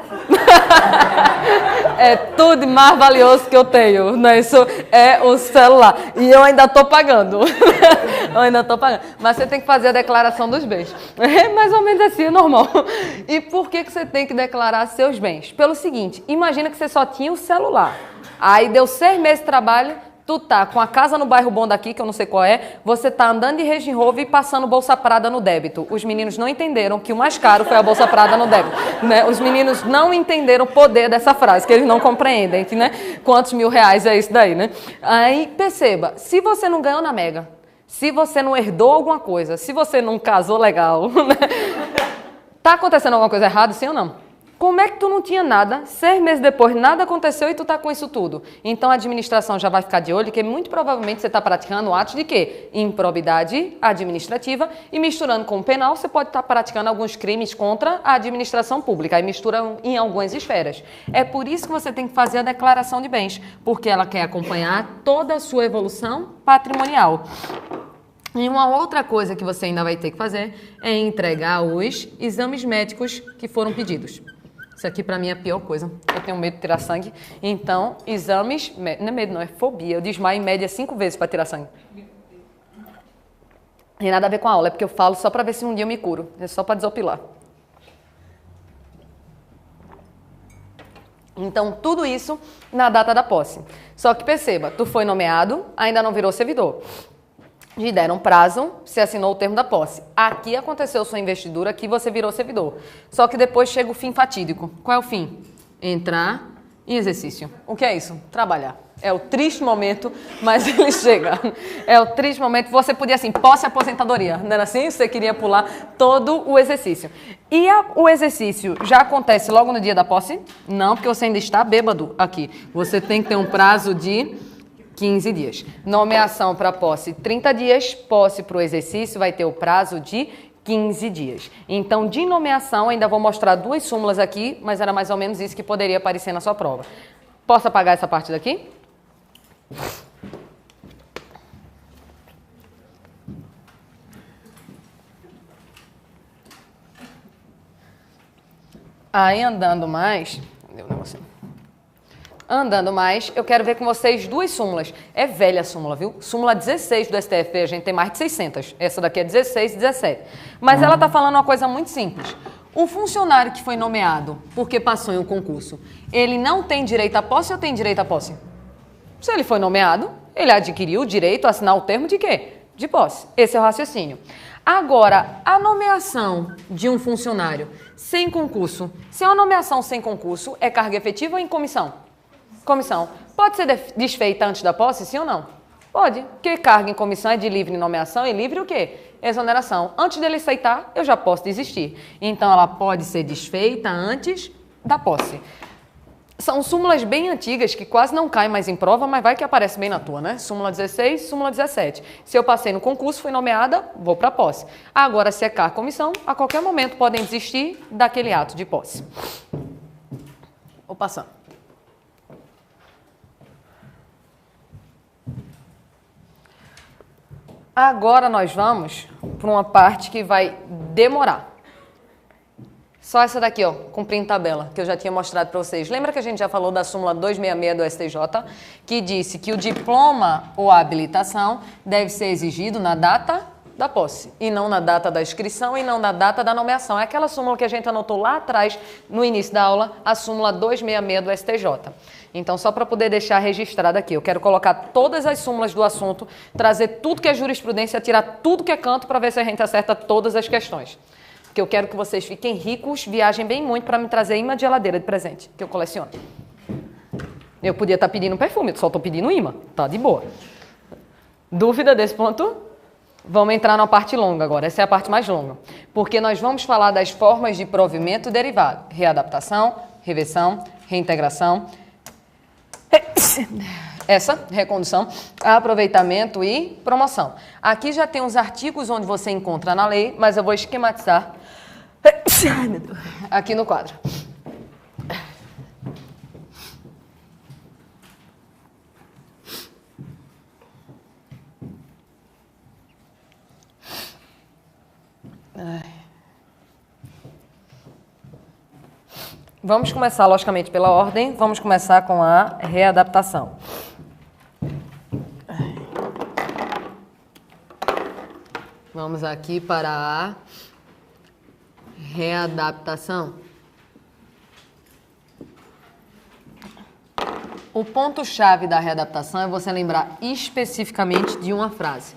É tudo mais valioso que eu tenho, né? Isso é o celular. E eu ainda estou pagando. Eu ainda estou pagando. Mas você tem que fazer a declaração dos bens. É mais ou menos assim, é normal. E por que você tem que declarar seus bens? Pelo seguinte, imagina que você só tinha o celular. Aí deu 6 meses de trabalho, tu tá com a casa no bairro bom daqui, que eu não sei qual é, você tá andando de Range Rover e passando Bolsa Prada no débito. Os meninos não entenderam que o mais caro foi a Bolsa Prada no débito, né? Os meninos não entenderam o poder dessa frase, que eles não compreendem, que, né? Quantos mil reais é isso daí, né? Aí, perceba, se você não ganhou na Mega, se você não herdou alguma coisa, se você não casou legal, né? Tá acontecendo alguma coisa errada, sim ou não? Como é que tu não tinha nada, 6 meses depois nada aconteceu e tu tá com isso tudo? Então a administração já vai ficar de olho, que muito provavelmente você está praticando atos de quê? Improbidade administrativa e misturando com o penal, você pode estar praticando alguns crimes contra a administração pública, aí mistura em algumas esferas. É por isso que você tem que fazer a declaração de bens, porque ela quer acompanhar toda a sua evolução patrimonial. E uma outra coisa que você ainda vai ter que fazer é entregar os exames médicos que foram pedidos. Isso aqui pra mim é a pior coisa. Eu tenho medo de tirar sangue. Então, exames... Não é medo não, é fobia. Eu desmaio em média 5 vezes para tirar sangue. Não tem nada a ver com a aula, é porque eu falo só pra ver se um dia eu me curo. É só pra desopilar. Então, tudo isso na data da posse. Só que perceba, tu foi nomeado, ainda não virou servidor. Lhe deram prazo, você assinou o termo da posse. Aqui aconteceu sua investidura, aqui você virou servidor. Só que depois chega o fim fatídico. Qual é o fim? Entrar em exercício. O que é isso? Trabalhar. É o triste momento, mas ele chega. É o triste momento. Você podia assim, posse e aposentadoria. Não era assim? Você queria pular todo o exercício. E o exercício já acontece logo no dia da posse? Não, porque você ainda está bêbado aqui. Você tem que ter um prazo de 15 dias. Nomeação para posse, 30 dias. Posse para o exercício vai ter o prazo de 15 dias. Então, de nomeação, ainda vou mostrar 2 súmulas aqui, mas era mais ou menos isso que poderia aparecer na sua prova. Posso apagar essa parte daqui? Aí, andando mais... Deu um negocinho. Andando mais, eu quero ver com vocês 2 súmulas. É velha a súmula, viu? Súmula 16 do STF, a gente tem mais de 600. Essa daqui é 16 e 17. Mas ela está falando uma coisa muito simples. O funcionário que foi nomeado porque passou em um concurso, ele não tem direito à posse ou tem direito à posse? Se ele foi nomeado, ele adquiriu o direito a assinar o termo de quê? De posse. Esse é o raciocínio. Agora, a nomeação de um funcionário sem concurso, se é uma nomeação sem concurso, é carga efetiva ou em comissão? Comissão. Pode ser desfeita antes da posse, sim ou não? Pode. Porque carga em comissão é de livre nomeação e livre o quê? Exoneração. Antes dele aceitar, eu já posso desistir. Então, ela pode ser desfeita antes da posse. São súmulas bem antigas que quase não caem mais em prova, mas vai que aparece bem na tua, né? Súmula 16, súmula 17. Se eu passei no concurso, fui nomeada, vou para posse. Agora, se é carga comissão, a qualquer momento podem desistir daquele ato de posse. Vou passar. Agora nós vamos para uma parte que vai demorar. Só essa daqui, ó, cumprindo tabela, que eu já tinha mostrado para vocês. Lembra que a gente já falou da súmula 266 do STJ, que disse que o diploma ou a habilitação deve ser exigido na data da posse, e não na data da inscrição e não na data da nomeação. É aquela súmula que a gente anotou lá atrás, no início da aula, a súmula 266 do STJ. Então, só para poder deixar registrado aqui, eu quero colocar todas as súmulas do assunto, trazer tudo que é jurisprudência, tirar tudo que é canto para ver se a gente acerta todas as questões. Porque eu quero que vocês fiquem ricos, viajem bem muito para me trazer imã de geladeira de presente, que eu coleciono. Eu podia estar pedindo perfume, só estou pedindo imã, tá de boa. Dúvida desse ponto? Vamos entrar na parte longa agora, essa é a parte mais longa. Porque nós vamos falar das formas de provimento derivado. Readaptação, reversão, reintegração, essa, recondução, aproveitamento e promoção. Aqui já tem os artigos onde você encontra na lei, mas eu vou esquematizar aqui no quadro. Vamos começar, logicamente, pela ordem. Vamos começar com a readaptação. Vamos aqui para a readaptação. O ponto-chave da readaptação é você lembrar especificamente de uma frase.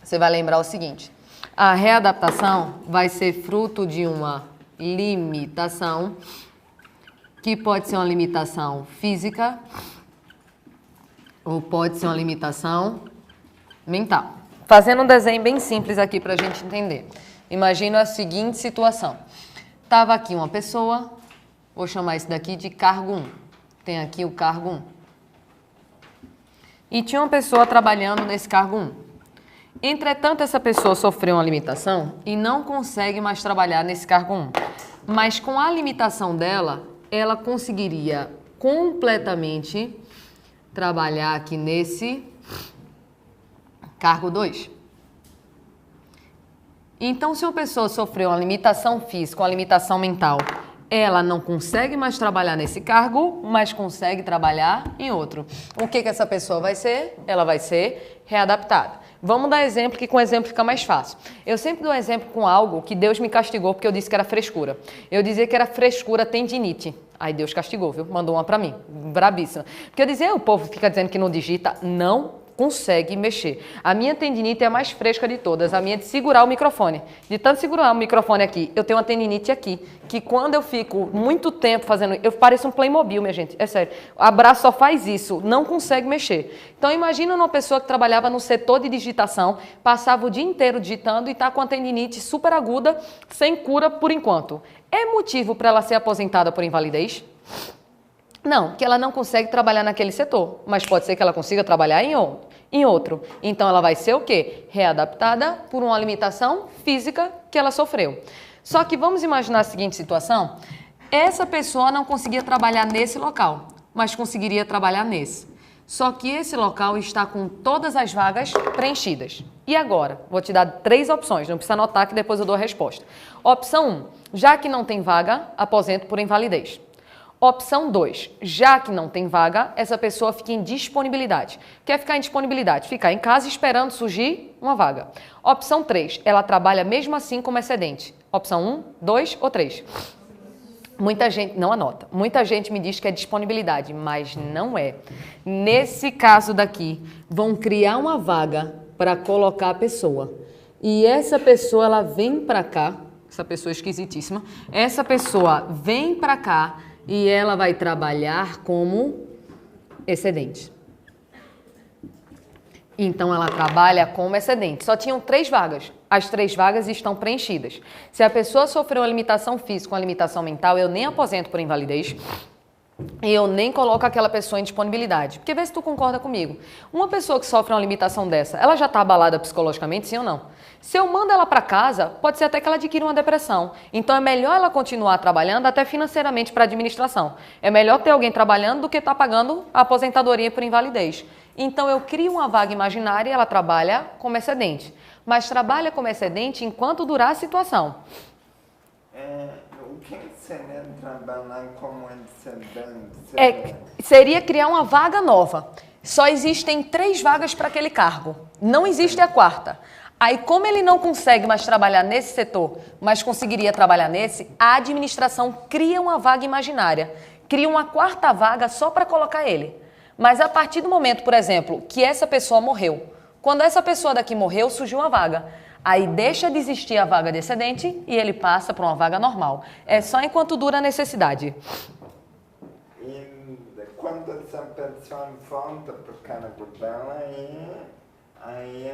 Você vai lembrar o seguinte: a readaptação vai ser fruto de uma limitação, que pode ser uma limitação física ou pode ser uma limitação mental. Fazendo um desenho bem simples aqui para a gente entender. Imagina a seguinte situação. Estava aqui uma pessoa, vou chamar isso daqui de cargo 1. Tem aqui o cargo 1. E tinha uma pessoa trabalhando nesse cargo 1. Entretanto, essa pessoa sofreu uma limitação e não consegue mais trabalhar nesse cargo 1. Mas com a limitação dela, ela conseguiria completamente trabalhar aqui nesse cargo 2. Então, se uma pessoa sofreu uma limitação física, uma limitação mental, ela não consegue mais trabalhar nesse cargo, mas consegue trabalhar em outro. O que essa pessoa vai ser? Ela vai ser readaptada. Vamos dar exemplo, que com exemplo fica mais fácil. Eu sempre dou exemplo com algo que Deus me castigou porque eu disse que era frescura. Eu dizia que era frescura tendinite. Aí Deus castigou, viu? Mandou uma pra mim, brabíssima. Porque eu dizia, o povo fica dizendo que não digita, não consegue mexer. A minha tendinite é a mais fresca de todas, a minha é de segurar o microfone. De tanto segurar o microfone aqui, eu tenho uma tendinite aqui, que quando eu fico muito tempo fazendo, eu pareço um Playmobil, minha gente, é sério. O braço só faz isso, não consegue mexer. Então imagina uma pessoa que trabalhava no setor de digitação, passava o dia inteiro digitando e está com a tendinite super aguda, sem cura por enquanto. É motivo para ela ser aposentada por invalidez? Não, que ela não consegue trabalhar naquele setor, mas pode ser que ela consiga trabalhar em outro. Então, ela vai ser o quê? Readaptada por uma limitação física que ela sofreu. Só que vamos imaginar a seguinte situação: essa pessoa não conseguia trabalhar nesse local, mas conseguiria trabalhar nesse. Só que esse local está com todas as vagas preenchidas. E agora? Vou te dar 3 opções, não precisa anotar que depois eu dou a resposta. Opção 1, já que não tem vaga, aposento por invalidez. Opção 2, já que não tem vaga, essa pessoa fica em disponibilidade. Quer ficar em disponibilidade? Ficar em casa esperando surgir uma vaga. Opção 3, ela trabalha mesmo assim como excedente. Opção 1, 2 ou 3? Muita gente, não anota, muita gente me diz que é disponibilidade, mas não é. Nesse caso daqui, vão criar uma vaga para colocar a pessoa. E essa pessoa, ela vem para cá, essa pessoa esquisitíssima, essa pessoa vem para cá, e ela vai trabalhar como excedente. Então, ela trabalha como excedente. Só tinham 3 vagas. As 3 vagas estão preenchidas. Se a pessoa sofreu uma limitação física, uma limitação mental, eu nem aposento por invalidez e eu nem coloco aquela pessoa em disponibilidade. Porque vê se tu concorda comigo. Uma pessoa que sofre uma limitação dessa, ela já está abalada psicologicamente, sim ou não? Se eu mando ela para casa, pode ser até que ela adquira uma depressão. Então é melhor ela continuar trabalhando até financeiramente para a administração. É melhor ter alguém trabalhando do que estar pagando a aposentadoria por invalidez. Então eu crio uma vaga imaginária e ela trabalha como excedente. Mas trabalha como excedente enquanto durar a situação. O que seria trabalhar como excedente? Seria criar uma vaga nova. Só existem 3 vagas para aquele cargo. Não existe a 4ª. Aí, como ele não consegue mais trabalhar nesse setor, mas conseguiria trabalhar nesse, a administração cria uma vaga imaginária. Cria uma 4ª vaga só para colocar ele. Mas a partir do momento, por exemplo, que essa pessoa morreu, quando essa pessoa daqui morreu, surgiu uma vaga. Aí deixa de existir a vaga de excedente e ele passa para uma vaga normal. É só enquanto dura a necessidade. Quando essa pessoa volta para o cargo dela, aí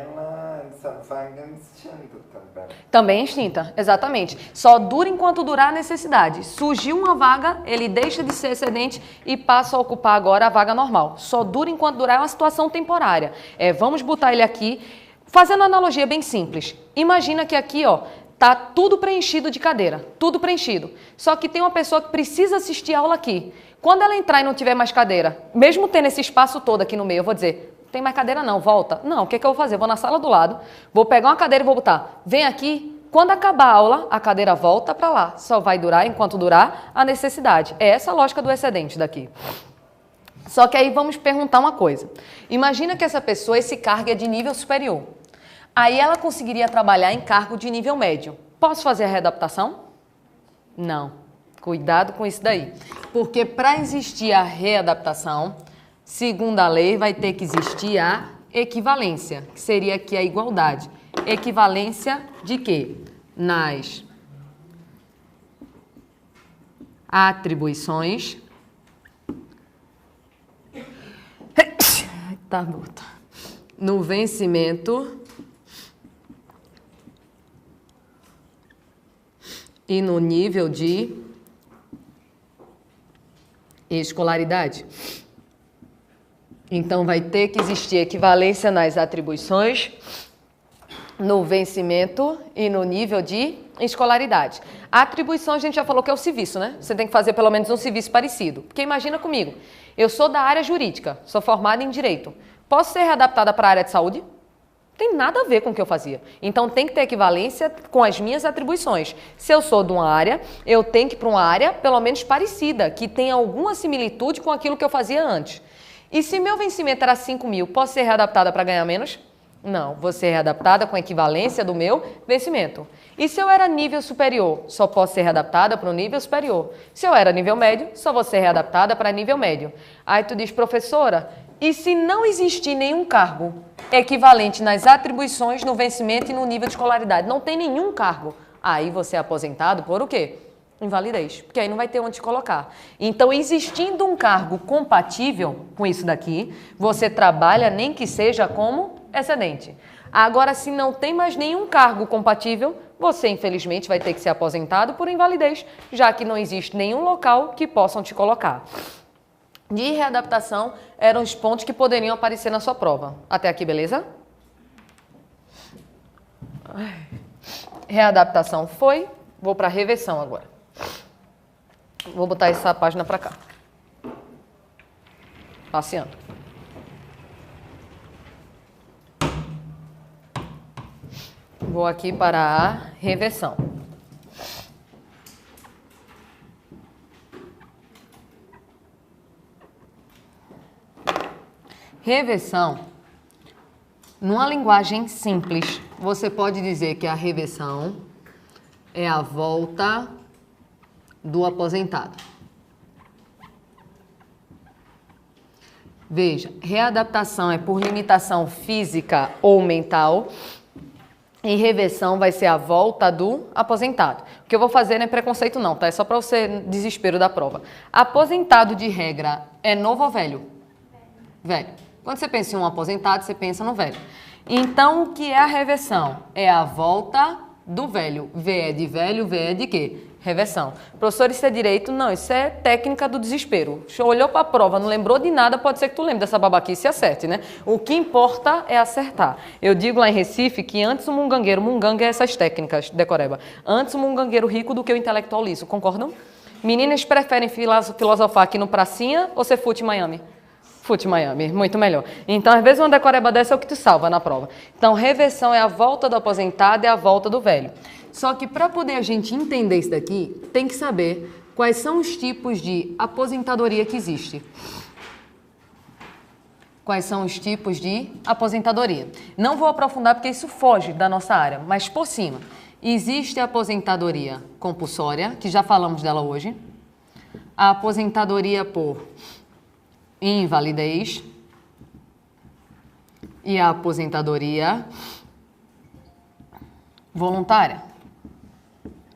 essa vaga é extinta também. Também é extinta, exatamente. Só dura enquanto durar a necessidade. Surgiu uma vaga, ele deixa de ser excedente e passa a ocupar agora a vaga normal. Só dura enquanto durar, é uma situação temporária. Vamos botar ele aqui, fazendo uma analogia bem simples. Imagina que aqui, ó, tá tudo preenchido de cadeira, tudo preenchido. Só que tem uma pessoa que precisa assistir a aula aqui. Quando ela entrar e não tiver mais cadeira, mesmo tendo esse espaço todo aqui no meio, eu vou dizer, tem mais cadeira não, volta. Não, o que eu vou fazer? Eu vou na sala do lado, vou pegar uma cadeira e vou botar, vem aqui, quando acabar a aula, a cadeira volta para lá. Só vai durar enquanto durar a necessidade. É essa a lógica do excedente daqui. Só que aí vamos perguntar uma coisa. Imagina que essa pessoa, esse cargo é de nível superior. Aí ela conseguiria trabalhar em cargo de nível médio. Posso fazer a readaptação? Não. Cuidado com isso daí. Porque para existir a readaptação, segundo a lei, vai ter que existir a equivalência, que seria aqui a igualdade. Equivalência de quê? Nas atribuições. Tá bom. No vencimento e no nível de escolaridade. Então, vai ter que existir equivalência nas atribuições, no vencimento e no nível de escolaridade. A atribuição, a gente já falou que é o serviço, né? Você tem que fazer pelo menos um serviço parecido. Porque imagina comigo, eu sou da área jurídica, sou formada em direito. Posso ser readaptada para a área de saúde? Tem nada a ver com o que eu fazia. Então, tem que ter equivalência com as minhas atribuições. Se eu sou de uma área, eu tenho que ir para uma área pelo menos parecida, que tenha alguma similitude com aquilo que eu fazia antes. E se meu vencimento era 5.000, posso ser readaptada para ganhar menos? Não, vou ser readaptada com a equivalência do meu vencimento. E se eu era nível superior, só posso ser readaptada para o nível superior. Se eu era nível médio, só vou ser readaptada para nível médio. Aí tu diz, professora, e se não existir nenhum cargo equivalente nas atribuições, no vencimento e no nível de escolaridade? Não tem nenhum cargo. Aí você é aposentado por o quê? Invalidez, porque aí não vai ter onde te colocar. Então, existindo um cargo compatível com isso daqui, você trabalha nem que seja como excedente. Agora, se não tem mais nenhum cargo compatível, você, infelizmente, vai ter que ser aposentado por invalidez, já que não existe nenhum local que possam te colocar. De readaptação, eram os pontos que poderiam aparecer na sua prova. Até aqui, beleza? Readaptação foi. Vou para reversão agora. Vou botar essa página para cá. Passeando. Vou aqui para a reversão. Reversão, numa linguagem simples, você pode dizer que a reversão é a volta do aposentado. Veja, readaptação é por limitação física ou mental e reversão vai ser a volta do aposentado. O que eu vou fazer não é preconceito não, tá? É só para você desespero da prova. Aposentado de regra é novo ou velho? Velho. Quando você pensa em um aposentado, você pensa no velho. Então, o que é a reversão? É a volta do velho. V é de velho, V é de quê? Reversão. Professor, isso é direito? Não, isso é técnica do desespero. Olhou para a prova, não lembrou de nada, pode ser que tu lembre dessa babaquice e acerte, né? O que importa é acertar. Eu digo lá em Recife que antes o mungangueiro, munganga é essas técnicas, decoreba. Antes o mungangueiro rico do que o intelectual liso, concordam? Meninas preferem filosofar aqui no Pracinha ou ser fute em Miami? Fute Miami, muito melhor. Então, às vezes, uma decoreba dessa é o que te salva na prova. Então, reversão é a volta do aposentado e a volta do velho. Só que, para poder a gente entender isso daqui, tem que saber quais são os tipos de aposentadoria que existe. Quais são os tipos de aposentadoria? Não vou aprofundar porque isso foge da nossa área, mas por cima. Existe a aposentadoria compulsória, que já falamos dela hoje. A aposentadoria por invalidez. E a aposentadoria voluntária.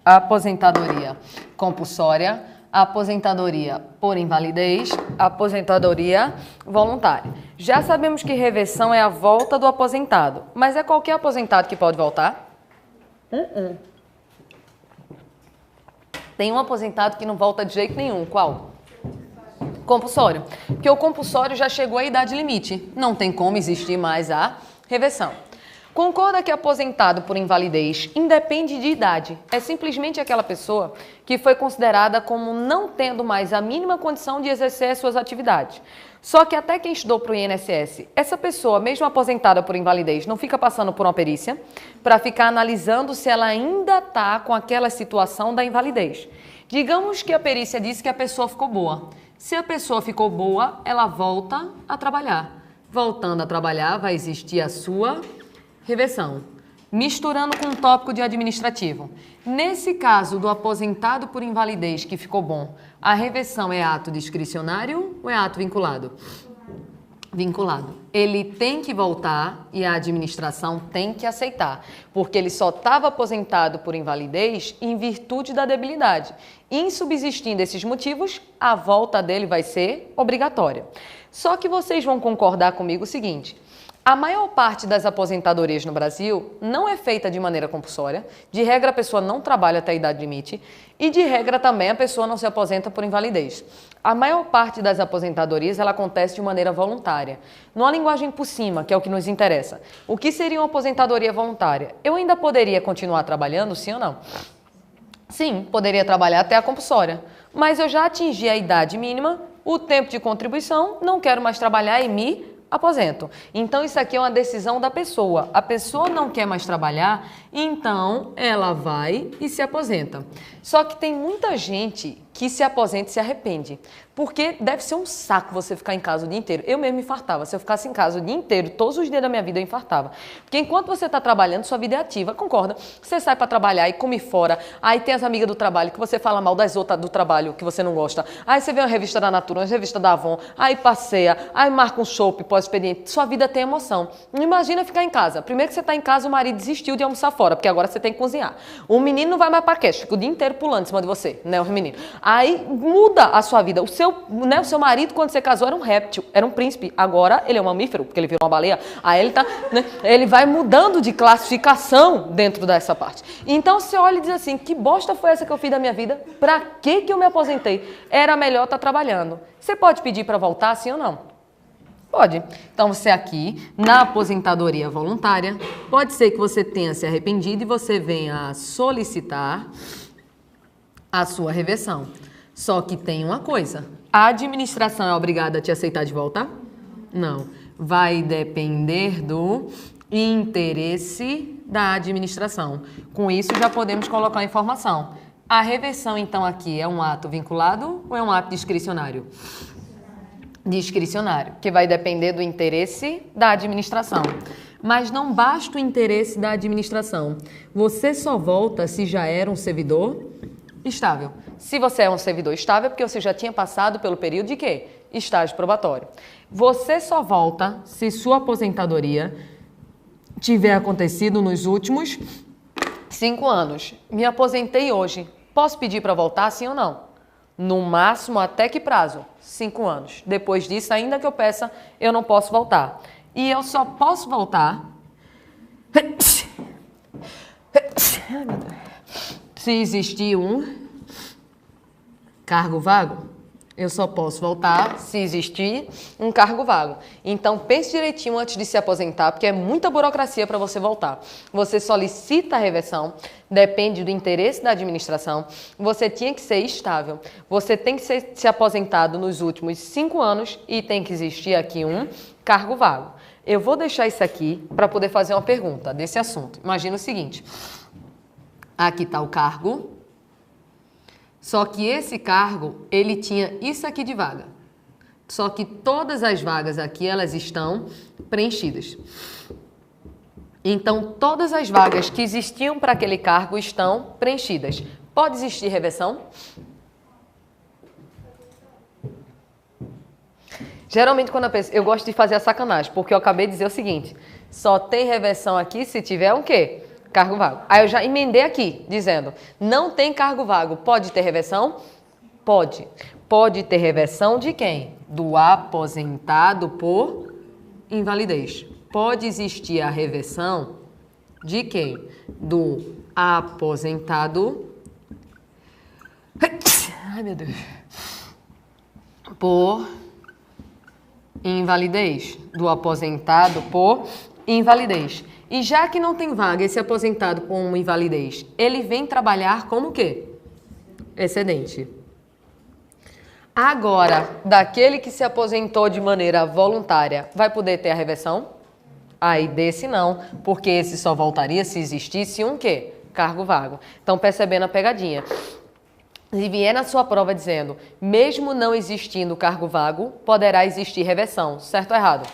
A aposentadoria compulsória, a aposentadoria por invalidez, a aposentadoria voluntária. Já sabemos que reversão é a volta do aposentado, mas é qualquer aposentado que pode voltar? Tem um aposentado que não volta de jeito nenhum. Qual? Compulsório. Porque o compulsório já chegou à idade limite. Não tem como existir mais a reversão. Concorda que aposentado por invalidez independe de idade. É simplesmente aquela pessoa que foi considerada como não tendo mais a mínima condição de exercer as suas atividades. Só que até quem estudou para o INSS, essa pessoa, mesmo aposentada por invalidez, não fica passando por uma perícia para ficar analisando se ela ainda está com aquela situação da invalidez. Digamos que a perícia disse que a pessoa ficou boa. Se a pessoa ficou boa, ela volta a trabalhar. Voltando a trabalhar, vai existir a sua reversão. Misturando com um tópico de administrativo. Nesse caso do aposentado por invalidez que ficou bom, a reversão é ato discricionário ou é ato vinculado? Vinculado. Ele tem que voltar e a administração tem que aceitar, porque ele só estava aposentado por invalidez em virtude da debilidade. Insubsistindo esses motivos, a volta dele vai ser obrigatória. Só que vocês vão concordar comigo o seguinte: a maior parte das aposentadorias no Brasil não é feita de maneira compulsória, de regra a pessoa não trabalha até a idade limite e de regra também a pessoa não se aposenta por invalidez. A maior parte das aposentadorias ela acontece de maneira voluntária. Numa linguagem por cima, que é o que nos interessa. O que seria uma aposentadoria voluntária? Eu ainda poderia continuar trabalhando, sim ou não? Sim, poderia trabalhar até a compulsória, mas eu já atingi a idade mínima, o tempo de contribuição, não quero mais trabalhar e me aposento. Então, isso aqui é uma decisão da pessoa. A pessoa não quer mais trabalhar, então ela vai e se aposenta. Só que tem muita gente que se aposenta e se arrepende. Porque deve ser um saco você ficar em casa o dia inteiro. Eu mesmo infartava. Se eu ficasse em casa o dia inteiro, todos os dias da minha vida eu infartava. Porque enquanto você está trabalhando, sua vida é ativa, concorda? Você sai para trabalhar e come fora. Aí tem as amigas do trabalho que você fala mal das outras do trabalho que você não gosta. Aí você vê uma revista da Natura, uma revista da Avon. Aí passeia, aí marca um chopp pós-expediente. Sua vida tem emoção. Não imagina ficar em casa. Primeiro que você está em casa, o marido desistiu de almoçar fora, porque agora você tem que cozinhar. O menino não vai mais para creche, fica o dia inteiro pulando em cima de você, né, os meninos. Aí muda a sua vida. O seu marido, quando você casou, era um réptil, era um príncipe. Agora ele é um mamífero, porque ele virou uma baleia. Aí ele tá, né, ele vai mudando de classificação dentro dessa parte. Então você olha e diz assim: que bosta foi essa que eu fiz da minha vida? Pra que eu me aposentei? Era melhor estar trabalhando. Você pode pedir para voltar, sim ou não? Pode. Então, você aqui, na aposentadoria voluntária, pode ser que você tenha se arrependido e você venha solicitar a sua reversão. Só que tem uma coisa: a administração é obrigada a te aceitar de volta? Não. Vai depender do interesse da administração. Com isso, já podemos colocar a informação. A reversão, então, aqui é um ato vinculado ou é um ato discricionário? Discricionário, que vai depender do interesse da administração. Mas não basta o interesse da administração. Você só volta se já era um servidor estável. Se você é um servidor estável, é porque você já tinha passado pelo período de quê? Estágio probatório. Você só volta se sua aposentadoria tiver acontecido nos últimos 5 anos. Me aposentei hoje. Posso pedir para voltar, sim ou não? No máximo, até que prazo? 5 anos. Depois disso, ainda que eu peça, eu não posso voltar. E eu só posso voltar se existir um cargo vago. Eu só posso voltar se existir um cargo vago. Então, pense direitinho antes de se aposentar, porque é muita burocracia para você voltar. Você solicita a reversão, depende do interesse da administração. Você tinha que ser estável. Você tem que ser se aposentado nos últimos 5 anos e tem que existir aqui um cargo vago. Eu vou deixar isso aqui para poder fazer uma pergunta desse assunto. Imagina o seguinte: aqui está o cargo. Só que esse cargo, ele tinha isso aqui de vaga. Só que todas as vagas aqui, elas estão preenchidas. Então, todas as vagas que existiam para aquele cargo estão preenchidas. Pode existir reversão? Geralmente, quando a pessoa... Eu gosto de fazer a sacanagem, porque eu acabei de dizer o seguinte. Só tem reversão aqui se tiver um quê? Cargo vago. Aí eu já emendei aqui, dizendo, não tem cargo vago. Pode ter reversão? Pode. Pode ter reversão de quem? Do aposentado por invalidez. Pode existir a reversão de quem? Do aposentado... Ai, meu Deus. Por invalidez. Do aposentado por invalidez. E já que não tem vaga, esse aposentado com invalidez, ele vem trabalhar como o quê? Excedente. Agora, daquele que se aposentou de maneira voluntária, vai poder ter a reversão? Aí desse não, porque esse só voltaria se existisse um quê? Cargo vago. Então, percebendo a pegadinha. Se vier na sua prova dizendo, mesmo não existindo cargo vago, poderá existir reversão. Certo ou errado?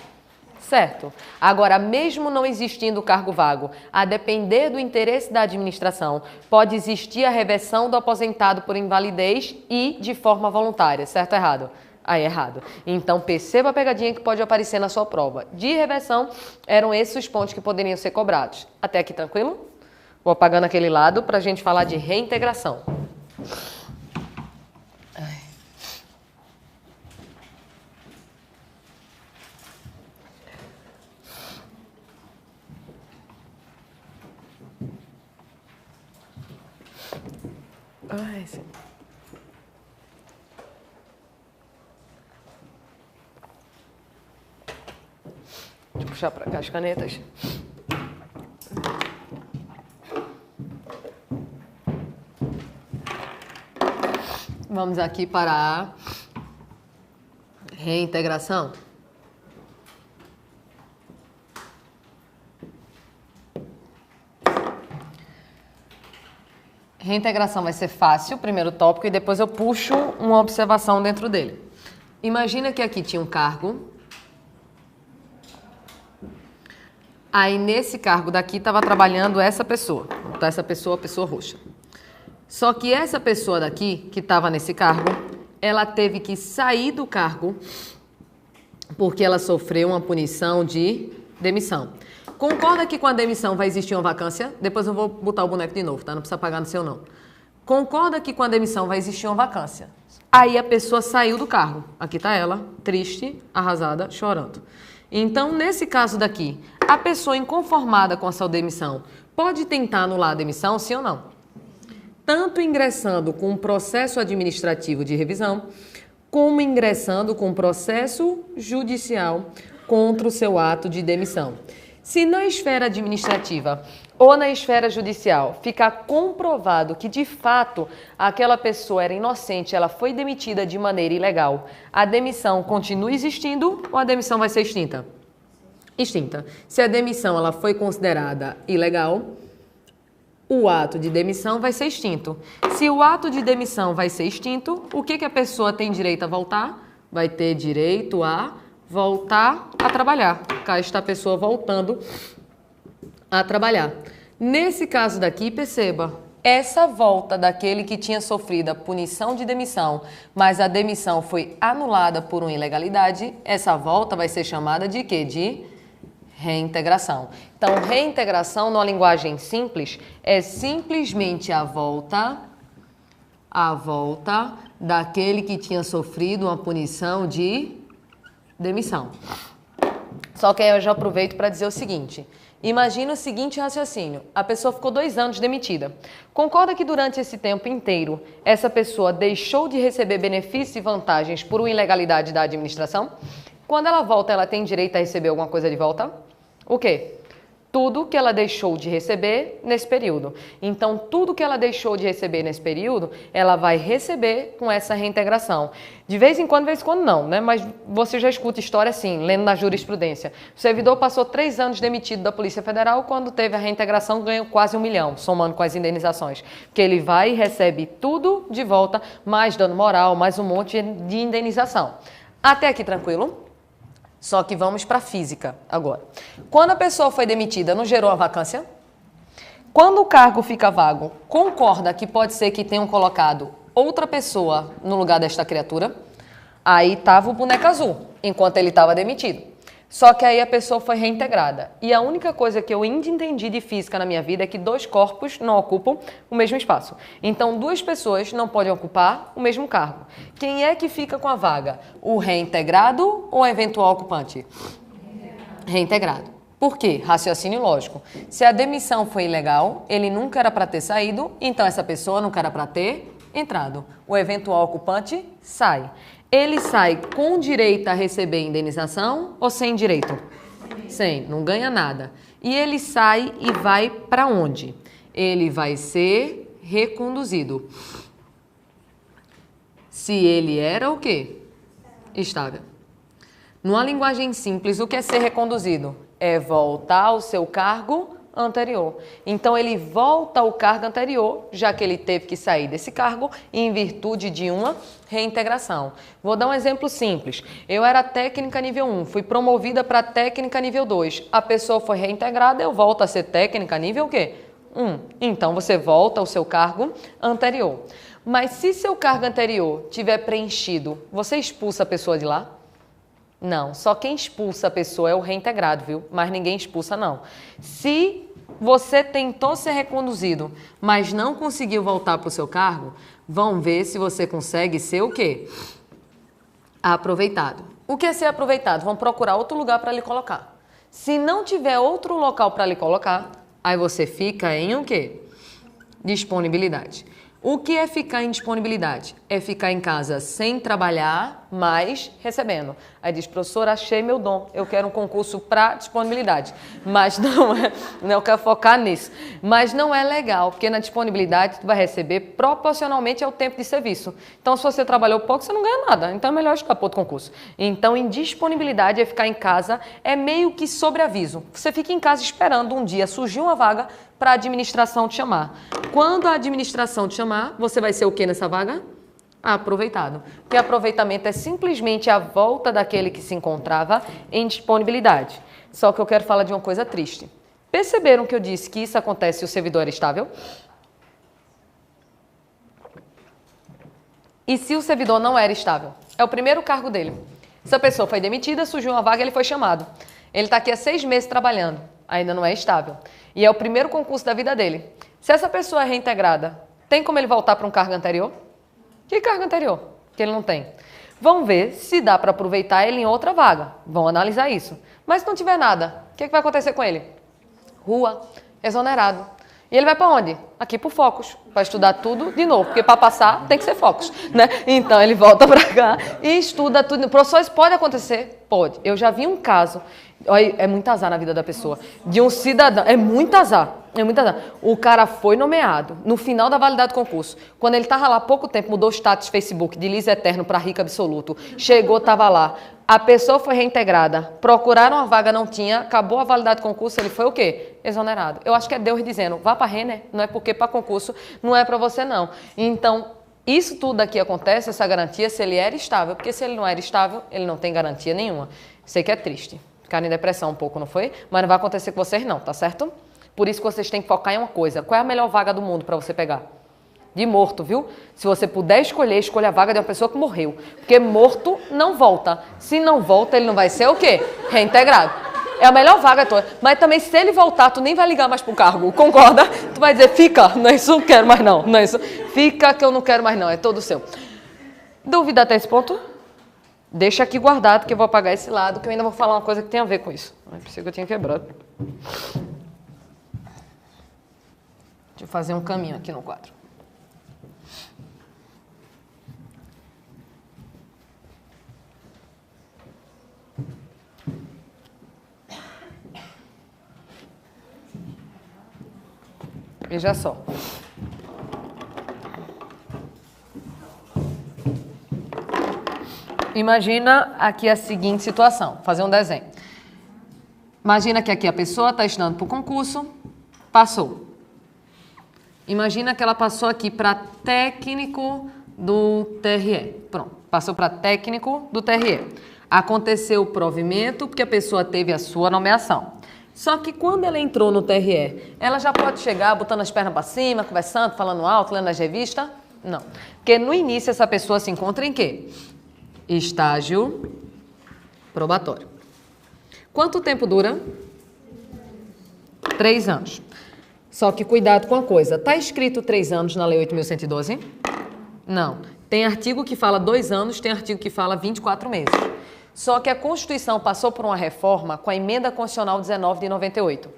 Certo. Agora, mesmo não existindo cargo vago, a depender do interesse da administração, pode existir a reversão do aposentado por invalidez e de forma voluntária. Certo ou errado? Aí, errado. Então, perceba a pegadinha que pode aparecer na sua prova. De reversão, eram esses os pontos que poderiam ser cobrados. Até aqui, tranquilo? Vou apagando aquele lado para a gente falar de reintegração. Ai, sim. Deixa eu puxar para cá as canetas. Vamos aqui para a reintegração. Reintegração vai ser fácil, primeiro tópico, e depois eu puxo uma observação dentro dele. Imagina que aqui tinha um cargo. Aí nesse cargo daqui estava trabalhando essa pessoa. Tá, essa pessoa, a pessoa roxa. Só que essa pessoa daqui, que estava nesse cargo, ela teve que sair do cargo porque ela sofreu uma punição de demissão. Concorda que com a demissão vai existir uma vacância? Depois eu vou botar o boneco de novo, tá? Não precisa apagar no seu não. Concorda que com a demissão vai existir uma vacância. Aí a pessoa saiu do cargo. Aqui tá ela, triste, arrasada, chorando. Então, nesse caso daqui, a pessoa inconformada com a sua demissão pode tentar anular a demissão, sim ou não? Tanto ingressando com um processo administrativo de revisão, como ingressando com um processo judicial contra o seu ato de demissão. Se na esfera administrativa ou na esfera judicial ficar comprovado que, de fato, aquela pessoa era inocente, ela foi demitida de maneira ilegal, a demissão continua existindo ou a demissão vai ser extinta? Extinta. Se a demissão ela foi considerada ilegal, o ato de demissão vai ser extinto. Se o ato de demissão vai ser extinto, o que a pessoa tem direito a voltar? Vai ter direito a voltar a trabalhar. Cá está a pessoa voltando a trabalhar. Nesse caso daqui, perceba, essa volta daquele que tinha sofrido a punição de demissão, mas a demissão foi anulada por uma ilegalidade, essa volta vai ser chamada de quê? De reintegração. Então, reintegração, numa linguagem simples, é simplesmente a volta daquele que tinha sofrido uma punição de demissão. Só que aí eu já aproveito para dizer o seguinte. Imagina o seguinte raciocínio. A pessoa ficou 2 anos demitida. Concorda que durante esse tempo inteiro, essa pessoa deixou de receber benefícios e vantagens por uma ilegalidade da administração? Quando ela volta, ela tem direito a receber alguma coisa de volta? O quê? Tudo que ela deixou de receber nesse período. Então, tudo que ela deixou de receber nesse período, ela vai receber com essa reintegração. De vez em quando não, né? Mas você já escuta história assim, lendo na jurisprudência. O servidor passou 3 anos demitido da Polícia Federal, quando teve a reintegração ganhou quase 1 milhão, somando com as indenizações. Porque ele vai e recebe tudo de volta, mais dano moral, mais um monte de indenização. Até aqui tranquilo? Só que vamos para a física agora. Quando a pessoa foi demitida, não gerou a vacância? Quando o cargo fica vago, concorda que pode ser que tenham colocado outra pessoa no lugar desta criatura? Aí estava o boneco azul, enquanto ele estava demitido. Só que aí a pessoa foi reintegrada. E a única coisa que eu ainda entendi de física na minha vida é que dois corpos não ocupam o mesmo espaço. Então, duas pessoas não podem ocupar o mesmo cargo. Quem é que fica com a vaga? O reintegrado ou o eventual ocupante? Reintegrado. Por quê? Raciocínio lógico. Se a demissão foi ilegal, ele nunca era para ter saído, então essa pessoa nunca era para ter entrado. O eventual ocupante sai. Ele sai com direito a receber indenização ou sem direito? Sem, não ganha nada. E ele sai e vai para onde? Ele vai ser reconduzido. Se ele era o quê? Estável. Numa linguagem simples, o que é ser reconduzido? É voltar ao seu cargo anterior. Então, ele volta ao cargo anterior, já que ele teve que sair desse cargo em virtude de uma reintegração. Vou dar um exemplo simples. Eu era técnica nível 1, fui promovida para técnica nível 2. A pessoa foi reintegrada, eu volto a ser técnica nível o quê? 1. Então, você volta ao seu cargo anterior. Mas se seu cargo anterior tiver preenchido, você expulsa a pessoa de lá? Não, só quem expulsa a pessoa é o reintegrado, viu? Mas ninguém expulsa, não. Se você tentou ser reconduzido, mas não conseguiu voltar para o seu cargo, vão ver se você consegue ser o quê? Aproveitado. O que é ser aproveitado? Vão procurar outro lugar para lhe colocar. Se não tiver outro local para lhe colocar, aí você fica em o quê? Disponibilidade. O que é ficar em disponibilidade? É ficar em casa sem trabalhar, mas recebendo. Aí diz, professor, achei meu dom, eu quero um concurso para disponibilidade. Mas não é, eu quero focar nisso. Mas não é legal, porque na disponibilidade tu vai receber proporcionalmente ao tempo de serviço. Então, se você trabalhou pouco, você não ganha nada. Então, é melhor escapar outro concurso. Então, em disponibilidade é ficar em casa, é meio que sobre aviso. Você fica em casa esperando um dia surgir uma vaga para a administração te chamar. Quando a administração te chamar, você vai ser o que nessa vaga? Aproveitado. Porque aproveitamento é simplesmente a volta daquele que se encontrava em disponibilidade. Só que eu quero falar de uma coisa triste. Perceberam que eu disse que isso acontece se o servidor era estável? E se o servidor não era estável? É o primeiro cargo dele. Essa pessoa foi demitida, surgiu uma vaga, ele foi chamado. Ele está aqui há 6 meses trabalhando, ainda não é estável. E é o primeiro concurso da vida dele. Se essa pessoa é reintegrada, tem como ele voltar para um cargo anterior? Que cargo anterior? Que ele não tem. Vamos ver se dá para aproveitar ele em outra vaga. Vão analisar isso. Mas se não tiver nada, o que vai acontecer com ele? Rua, exonerado. E ele vai para onde? Aqui para o Focus, para estudar tudo de novo, porque para passar tem que ser Focus, né? Então ele volta para cá e estuda tudo. Professores, pode acontecer? Pode. Eu já vi um caso, olha, é muito azar na vida da pessoa, de um cidadão, é muito azar. É muito azar. O cara foi nomeado no final da validade do concurso. Quando ele estava lá há pouco tempo, mudou o status Facebook de liso eterno para rico absoluto. Chegou, estava lá. A pessoa foi reintegrada. Procuraram a vaga, não tinha. Acabou a validade do concurso. Ele foi o quê? Exonerado. Eu acho que é Deus dizendo, vá para Renner. Não é porque para concurso não é para você, não. Então, isso tudo aqui acontece, essa garantia, se ele era estável. Porque se ele não era estável, ele não tem garantia nenhuma. Sei que é triste. Ficaram em depressão um pouco, não foi? Mas não vai acontecer com vocês, não, tá certo? Por isso que vocês têm que focar em uma coisa. Qual é a melhor vaga do mundo para você pegar? De morto, viu? Se você puder escolher, escolha a vaga de uma pessoa que morreu. Porque morto não volta. Se não volta, ele não vai ser o quê? Reintegrado. É a melhor vaga toda. Mas também, se ele voltar, tu nem vai ligar mais pro cargo. Concorda? Tu vai dizer, fica. Não é isso, não quero mais não. Não é isso. Fica que eu não quero mais não. É todo seu. Dúvida até esse ponto? Deixa aqui guardado que eu vou apagar esse lado, que eu ainda vou falar uma coisa que tem a ver com isso. Eu pensei que eu tinha quebrado. Deixa eu fazer um caminho aqui no quadro. Veja só. Imagina aqui a seguinte situação. Vou fazer um desenho. Imagina que aqui a pessoa está estudando para o concurso, passou. Imagina que ela passou aqui para técnico do TRE. Pronto, passou para técnico do TRE. Aconteceu o provimento porque a pessoa teve a sua nomeação. Só que quando ela entrou no TRE, ela já pode chegar botando as pernas para cima, conversando, falando alto, lendo as revistas? Não. Porque no início essa pessoa se encontra em quê? Estágio probatório. Quanto tempo dura? 3 anos. Só que cuidado com a coisa. Está escrito 3 anos na Lei 8.112? Não. Tem artigo que fala 2 anos, tem artigo que fala 24 meses. Só que a Constituição passou por uma reforma com a Emenda Constitucional 19 de 98.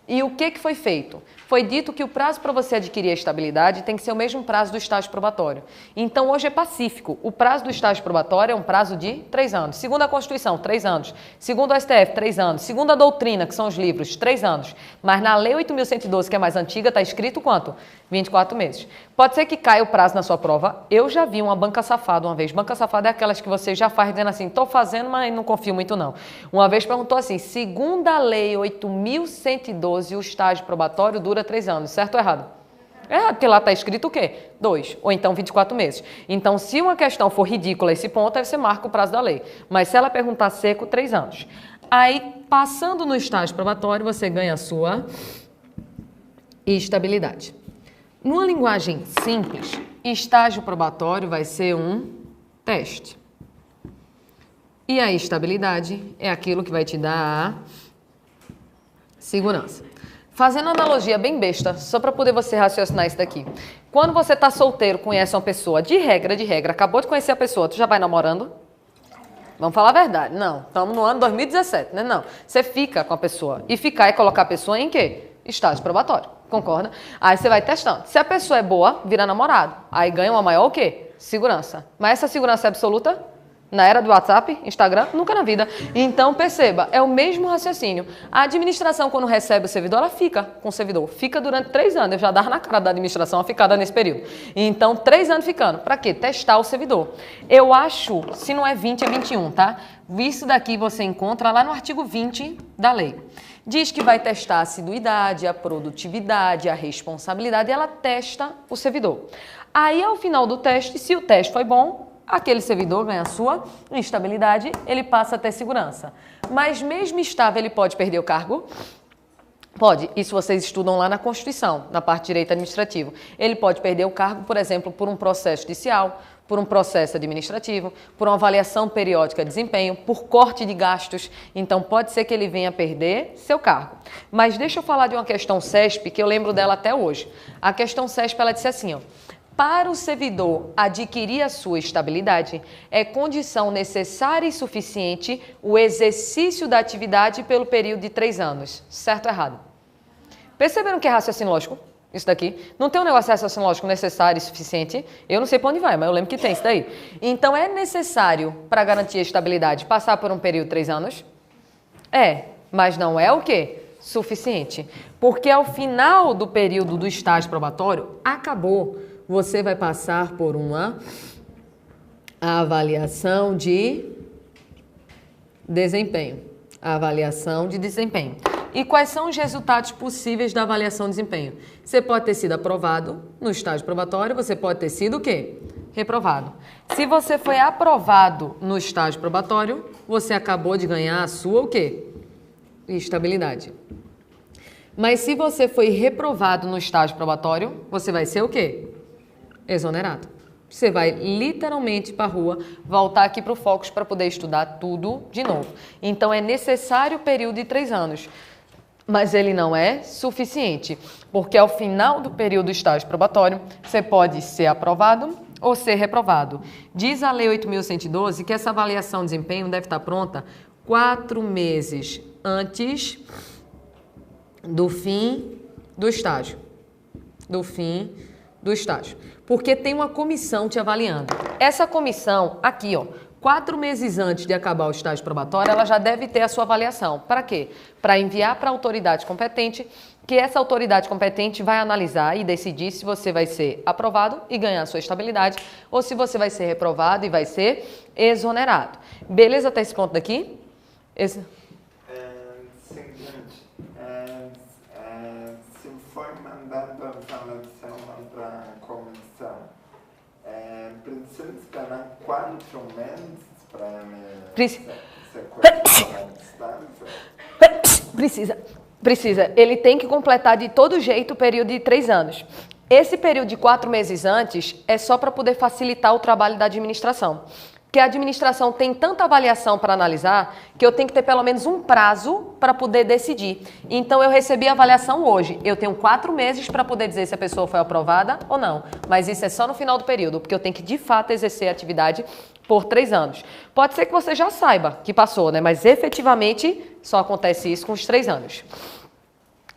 E o que foi feito? Foi dito que o prazo para você adquirir a estabilidade tem que ser o mesmo prazo do estágio probatório. Então, hoje é pacífico. O prazo do estágio probatório é um prazo de 3 anos. Segundo a Constituição, 3 anos. Segundo o STF, 3 anos. Segundo a doutrina, que são os livros, 3 anos. Mas na Lei 8.112, que é mais antiga, está escrito quanto? 24 meses. Pode ser que caia o prazo na sua prova. Eu já vi uma banca safada uma vez. Banca safada é aquelas que você já faz dizendo assim, estou fazendo, mas não confio muito não. Uma vez perguntou assim, segundo a Lei 8.112, o estágio probatório dura 3 anos, certo ou errado? Errado, porque lá está escrito o quê? 2, ou então 24 meses. Então, se uma questão for ridícula esse ponto, aí você marca o prazo da lei. Mas se ela perguntar seco, 3 anos. Aí, passando no estágio probatório, você ganha a sua estabilidade. Numa linguagem simples, estágio probatório vai ser um teste. E a estabilidade é aquilo que vai te dar a segurança. Fazendo analogia bem besta, só para poder você raciocinar isso daqui. Quando você está solteiro, conhece uma pessoa, de regra, acabou de conhecer a pessoa, tu já vai namorando? Vamos falar a verdade. Não, estamos no ano 2017, né? Não. Você fica com a pessoa. E ficar é colocar a pessoa em quê? Estágio probatório. Concorda? Aí você vai testando. Se a pessoa é boa, vira namorado. Aí ganha uma maior o quê? Segurança. Mas essa segurança é absoluta? Na era do WhatsApp, Instagram, nunca na vida. Então, perceba, é o mesmo raciocínio. A administração, quando recebe o servidor, ela fica com o servidor. Fica durante 3 anos. Eu já dava na cara da administração a ficada nesse período. Então, 3 anos ficando. Para quê? Testar o servidor. Eu acho, se não é 20, é 21, tá? Isso daqui você encontra lá no artigo 20 da lei. Diz que vai testar a assiduidade, a produtividade, a responsabilidade, e ela testa o servidor. Aí, ao final do teste, se o teste foi bom, aquele servidor ganha a sua estabilidade, ele passa a ter segurança. Mas mesmo estável, ele pode perder o cargo? Pode. Isso vocês estudam lá na Constituição, na parte de direito administrativo. Ele pode perder o cargo, por exemplo, por um processo judicial, por um processo administrativo, por uma avaliação periódica de desempenho, por corte de gastos. Então, pode ser que ele venha perder seu cargo. Mas deixa eu falar de uma questão CESP, que eu lembro dela até hoje. A questão CESP, ela disse assim, ó, para o servidor adquirir a sua estabilidade, é condição necessária e suficiente o exercício da atividade pelo período de 3 anos. Certo ou errado? Perceberam que é raciocínio lógico? Isso daqui. Não tem um negócio de raciocínio lógico necessário e suficiente? Eu não sei para onde vai, mas eu lembro que tem isso daí. Então, é necessário, para garantir a estabilidade, passar por um período de 3 anos? É, mas não é o quê? Suficiente. Porque ao final do período do estágio probatório, acabou. Você vai passar por uma avaliação de desempenho. Avaliação de desempenho. E quais são os resultados possíveis da avaliação de desempenho? Você pode ter sido aprovado no estágio probatório, você pode ter sido o quê? Reprovado. Se você foi aprovado no estágio probatório, você acabou de ganhar a sua o quê? Estabilidade. Mas se você foi reprovado no estágio probatório, você vai ser o quê? Exonerado. Você vai literalmente para a rua, voltar aqui para o Focus para poder estudar tudo de novo. Então, é necessário o período de 3 anos. Mas ele não é suficiente, porque ao final do período do estágio probatório, você pode ser aprovado ou ser reprovado. Diz a Lei 8.112 que essa avaliação de desempenho deve estar pronta 4 meses antes do fim do estágio. Do fim do estágio. Porque tem uma comissão te avaliando. Essa comissão, aqui, ó, 4 meses antes de acabar o estágio probatório, ela já deve ter a sua avaliação. Para quê? Para enviar para a autoridade competente, que essa autoridade competente vai analisar e decidir se você vai ser aprovado e ganhar a sua estabilidade, ou se você vai ser reprovado e vai ser exonerado. Beleza até esse ponto daqui? Seguinte, se for mandado a avaliação para a comissão, precisa precisa esperar 4 meses para ele Precisa. ser colocado à distância? Precisa. Ele tem que completar de todo jeito o período de 3 anos. Esse período de 4 meses antes é só para poder facilitar o trabalho da administração. Porque a administração tem tanta avaliação para analisar que eu tenho que ter pelo menos um prazo para poder decidir. Então, eu recebi a avaliação hoje. Eu tenho 4 meses para poder dizer se a pessoa foi aprovada ou não. Mas isso é só no final do período, porque eu tenho que, de fato, exercer a atividade por 3 anos. Pode ser que você já saiba que passou, né? Mas, efetivamente, só acontece isso com os 3 anos.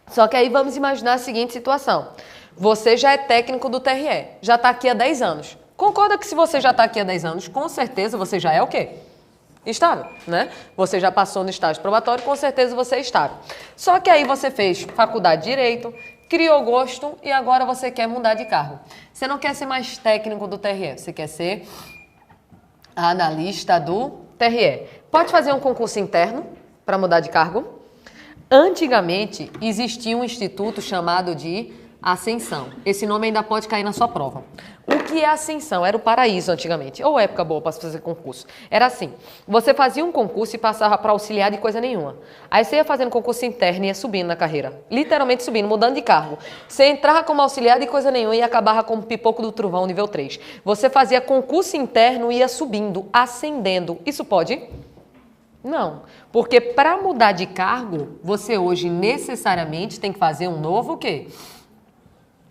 Só que aí vamos imaginar a seguinte situação. Você já é técnico do TRE, já está aqui há 10 anos. Concorda que se você já está aqui há 10 anos, com certeza você já é o quê? Estável, né? Você já passou no estágio probatório, com certeza você é estável. Só que aí você fez faculdade de Direito, criou gosto e agora você quer mudar de cargo. Você não quer ser mais técnico do TRE, você quer ser analista do TRE. Pode fazer um concurso interno para mudar de cargo? Antigamente, existia um instituto chamado de Ascensão. Esse nome ainda pode cair na sua prova. O que é Ascensão? Era o paraíso antigamente. Ou época boa para fazer concurso. Era assim, você fazia um concurso e passava para auxiliar de coisa nenhuma. Aí você ia fazendo concurso interno e ia subindo na carreira. Literalmente subindo, mudando de cargo. Você entrava como auxiliar de coisa nenhuma e acabava como pipoco do trovão nível 3. Você fazia concurso interno e ia subindo, ascendendo. Isso pode? Não, porque para mudar de cargo, você hoje necessariamente tem que fazer um novo o quê?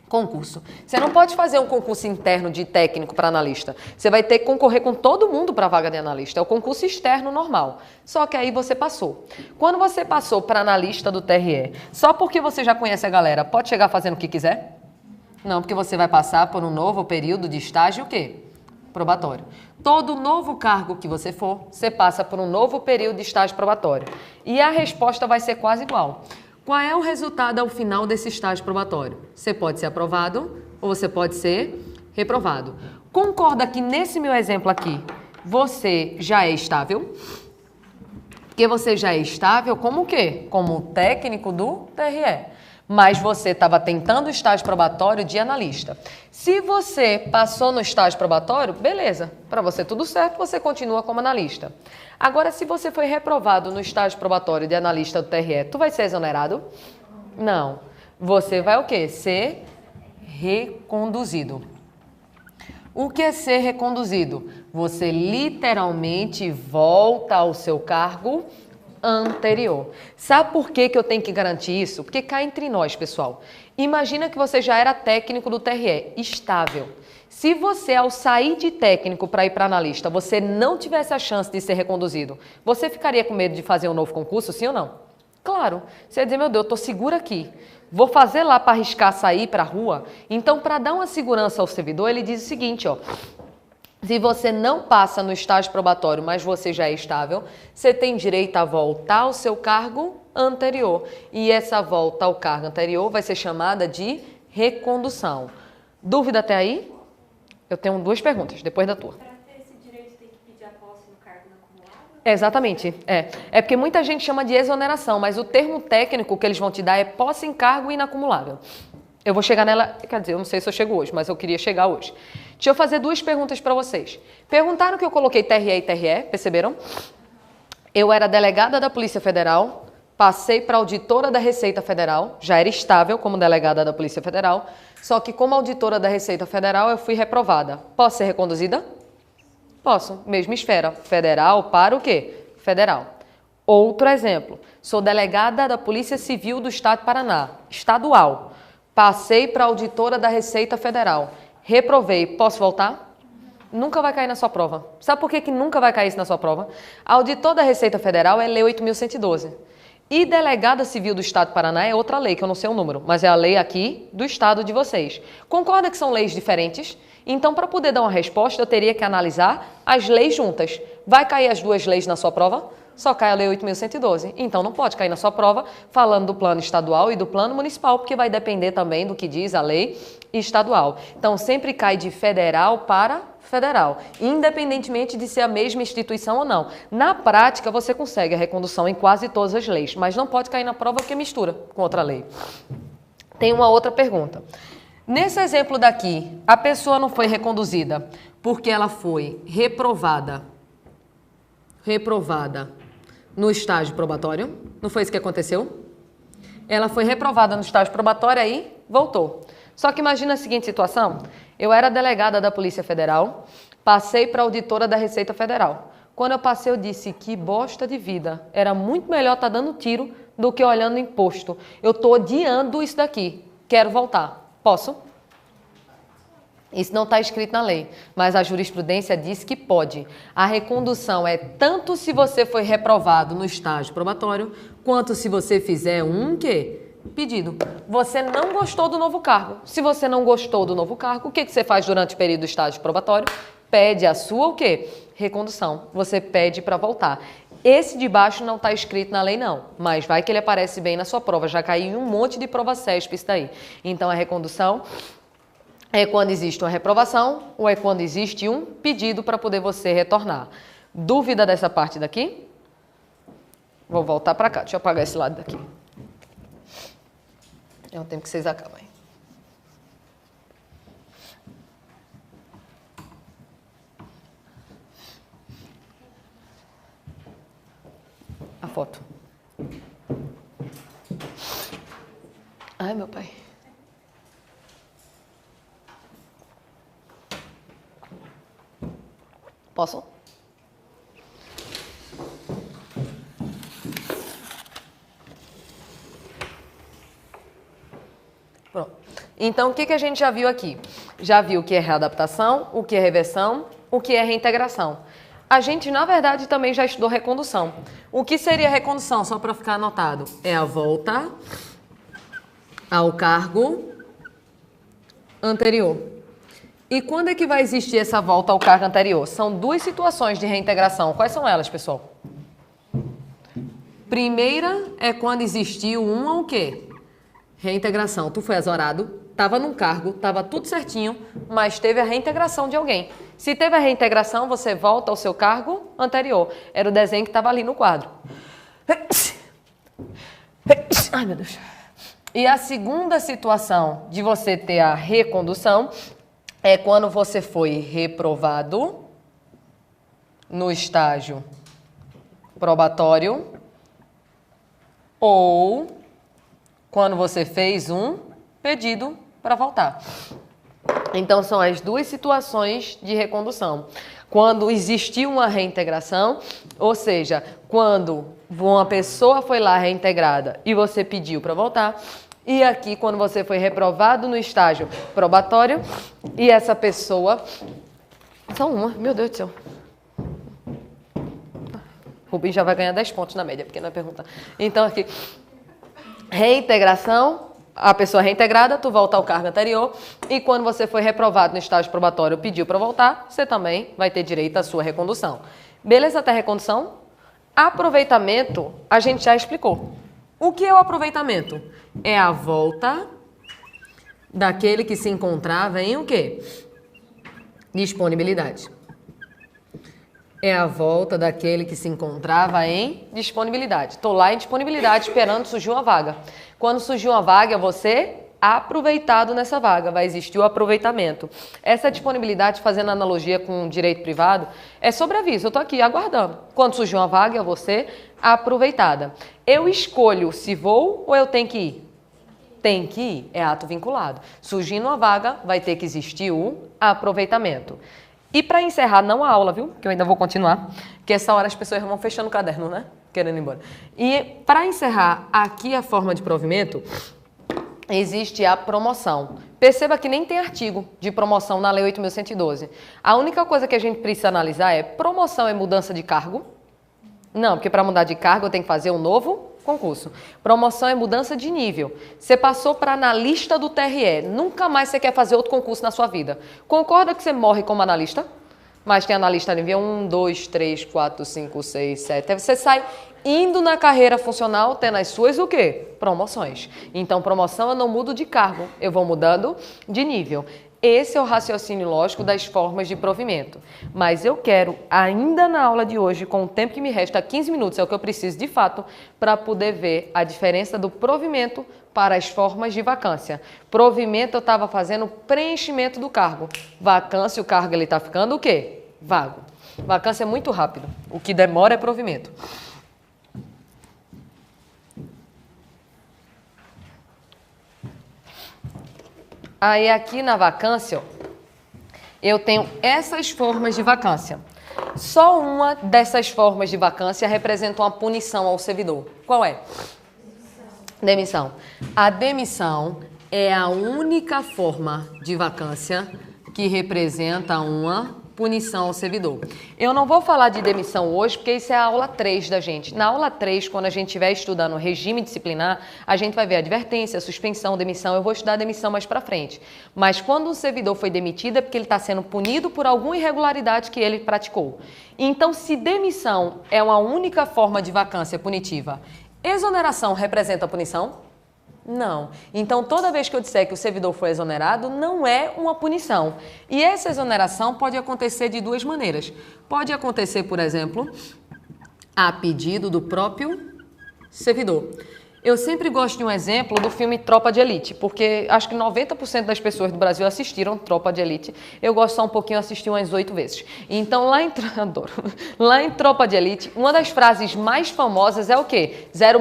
Concurso. Você não pode fazer um concurso interno de técnico para analista. Você vai ter que concorrer com todo mundo para a vaga de analista. É o concurso externo normal. Só que aí você passou. Quando você passou para analista do TRE, só porque você já conhece a galera, pode chegar fazendo o que quiser? Não, porque você vai passar por um novo período de estágio o quê? Probatório. Todo novo cargo que você for, você passa por um novo período de estágio probatório. E a resposta vai ser quase igual. Qual é o resultado ao final desse estágio probatório? Você pode ser aprovado ou você pode ser reprovado. Concorda que nesse meu exemplo aqui, você já é estável? Porque você já é estável como o quê? Como técnico do TRE. Mas você estava tentando o estágio probatório de analista. Se você passou no estágio probatório, beleza. Para você tudo certo, você continua como analista. Agora, se você foi reprovado no estágio probatório de analista do TRE, tu vai ser exonerado? Não. Você vai o quê? Ser reconduzido. O que é ser reconduzido? Você literalmente volta ao seu cargo anterior. Sabe por que eu tenho que garantir isso? Porque cá entre nós, pessoal. Imagina que você já era técnico do TRE, estável. Se você, ao sair de técnico para ir para analista, você não tivesse a chance de ser reconduzido, você ficaria com medo de fazer um novo concurso, sim ou não? Claro. Você ia dizer, meu Deus, eu estou segura aqui. Vou fazer lá para arriscar sair para a rua? Então, para dar uma segurança ao servidor, ele diz o seguinte, ó. Se você não passa no estágio probatório, mas você já é estável, você tem direito a voltar ao seu cargo anterior. E essa volta ao cargo anterior vai ser chamada de recondução. Dúvida até aí? Eu tenho 2 perguntas, depois da tua. Para ter esse direito, tem que pedir a posse no cargo inacumulável? Exatamente. É porque muita gente chama de exoneração, mas o termo técnico que eles vão te dar é posse em cargo inacumulável. Eu vou chegar nela, quer dizer, eu não sei se eu chego hoje, mas eu queria chegar hoje. Deixa eu fazer 2 perguntas para vocês. Perguntaram que eu coloquei TRE e TRE, perceberam? Eu era delegada da Polícia Federal, passei para auditora da Receita Federal, já era estável como delegada da Polícia Federal, só que como auditora da Receita Federal eu fui reprovada. Posso ser reconduzida? Posso, mesma esfera. Federal para o quê? Federal. Outro exemplo, sou delegada da Polícia Civil do Estado do Paraná, estadual. Passei para auditora da Receita Federal. Reprovei. Posso voltar? Nunca vai cair na sua prova. Sabe por que nunca vai cair isso na sua prova? Auditor da Receita Federal é Lei 8.112. E delegada civil do Estado do Paraná é outra lei, que eu não sei o número, mas é a lei aqui do estado de vocês. Concorda que são leis diferentes? Então, para poder dar uma resposta, eu teria que analisar as leis juntas. Vai cair as 2 leis na sua prova? Só cai a Lei 8.112. Então, não pode cair na sua prova falando do plano estadual e do plano municipal, porque vai depender também do que diz a lei estadual. Então, sempre cai de federal para federal, independentemente de ser a mesma instituição ou não. Na prática, você consegue a recondução em quase todas as leis, mas não pode cair na prova porque mistura com outra lei. Tem uma outra pergunta. Nesse exemplo daqui, a pessoa não foi reconduzida porque ela foi reprovada no estágio probatório. Não foi isso que aconteceu? Ela foi reprovada no estágio probatório, aí voltou. Só que imagina a seguinte situação. Eu era delegada da Polícia Federal, passei para auditora da Receita Federal. Quando eu passei, eu disse, que bosta de vida. Era muito melhor estar dando tiro do que olhando imposto. Eu estou odiando isso daqui. Quero voltar. Posso? Isso não está escrito na lei, mas a jurisprudência diz que pode. A recondução é tanto se você foi reprovado no estágio probatório, quanto se você fizer um quê? Pedido. Você não gostou do novo cargo. Se você não gostou do novo cargo, o que você faz durante o período do estágio probatório? Pede a sua o quê? Recondução. Você pede para voltar. Esse de baixo não está escrito na lei, não. Mas vai que ele aparece bem na sua prova. Já caiu em um monte de prova CESP isso daí. Então, a recondução é quando existe uma reprovação ou é quando existe um pedido para poder você retornar. Dúvida dessa parte daqui? Vou voltar para cá. Deixa eu apagar esse lado daqui. É o tempo que vocês acabam. A foto. Ai, meu pai. Posso? Pronto. Então, o que a gente já viu aqui? Já viu o que é readaptação, o que é reversão, o que é reintegração. A gente, na verdade, também já estudou recondução. O que seria recondução, só para ficar anotado? É a volta ao cargo anterior. E quando é que vai existir essa volta ao cargo anterior? São duas situações de reintegração. Quais são elas, pessoal? Primeira é quando existiu o quê? Reintegração. Tu foi azorado, estava num cargo, estava tudo certinho, mas teve a reintegração de alguém. Se teve a reintegração, você volta ao seu cargo anterior. Era o desenho que estava ali no quadro. Ai, meu Deus. E a segunda situação de você ter a recondução é quando você foi reprovado no estágio probatório ou quando você fez um pedido para voltar. Então, são as duas situações de recondução. Quando existiu uma reintegração, ou seja, quando uma pessoa foi lá reintegrada e você pediu para voltar, e aqui quando você foi reprovado no estágio probatório e essa pessoa... Só uma, meu Deus do céu. Rubim já vai ganhar 10 pontos na média, porque não é pergunta. Então, aqui, reintegração, a pessoa reintegrada, tu volta ao cargo anterior, e quando você foi reprovado no estágio probatório e pediu para voltar, você também vai ter direito à sua recondução. Beleza até recondução? Aproveitamento, a gente já explicou. O que é o aproveitamento? É a volta daquele que se encontrava em o quê? Disponibilidade. É a volta daquele que se encontrava em disponibilidade. Estou lá em disponibilidade esperando surgir uma vaga. Quando surgir uma vaga, você aproveitado nessa vaga. Vai existir o aproveitamento. Essa disponibilidade, fazendo analogia com o direito privado, é sobreaviso. Eu estou aqui aguardando. Quando surgir uma vaga, eu vou ser aproveitada. Eu escolho se vou ou eu tenho que ir? Tem que ir. É ato vinculado. Surgindo uma vaga, vai ter que existir o aproveitamento. E para encerrar, não a aula, viu? Que eu ainda vou continuar, que essa hora as pessoas vão fechando o caderno, né? Querendo ir embora. E para encerrar aqui a forma de provimento, existe a promoção. Perceba que nem tem artigo de promoção na Lei 8.112. A única coisa que a gente precisa analisar é: promoção é mudança de cargo? Não, porque para mudar de cargo eu tenho que fazer um novo concurso. Promoção é mudança de nível. Você passou para analista do TRE, nunca mais você quer fazer outro concurso na sua vida. Concorda que você morre como analista? Mas tem analista nível 1, 2, 3, 4, 5, 6, 7. Aí você sai indo na carreira funcional, tendo as suas o quê? Promoções. Então, promoção eu não mudo de cargo, eu vou mudando de nível. Esse é o raciocínio lógico das formas de provimento. Mas eu quero, ainda na aula de hoje, com o tempo que me resta, 15 minutos, é o que eu preciso de fato, para poder ver a diferença do provimento para as formas de vacância. Provimento eu estava fazendo preenchimento do cargo. Vacância, o cargo ele está ficando o quê? Vago. Vacância é muito rápido. O que demora é provimento. Aí aqui na vacância, ó, eu tenho essas formas de vacância. Só uma dessas formas de vacância representa uma punição ao servidor. Qual é? Demissão. A demissão é a única forma de vacância que representa uma punição ao servidor. Eu não vou falar de demissão hoje, porque isso é a aula 3 da gente. Na aula 3, quando a gente estiver estudando o regime disciplinar, a gente vai ver advertência, suspensão, demissão. Eu vou estudar demissão mais para frente. Mas quando um servidor foi demitido, é porque ele está sendo punido por alguma irregularidade que ele praticou. Então, se demissão é uma única forma de vacância punitiva, exoneração representa punição? Não. Então, toda vez que eu disser que o servidor foi exonerado, não é uma punição. E essa exoneração pode acontecer de duas maneiras. Pode acontecer, por exemplo, a pedido do próprio servidor. Eu sempre gosto de um exemplo do filme Tropa de Elite, porque acho que 90% das pessoas do Brasil assistiram Tropa de Elite. Eu gosto só um pouquinho, assisti umas 8 vezes. Então, adoro. Lá em Tropa de Elite, uma das frases mais famosas é o quê? 06,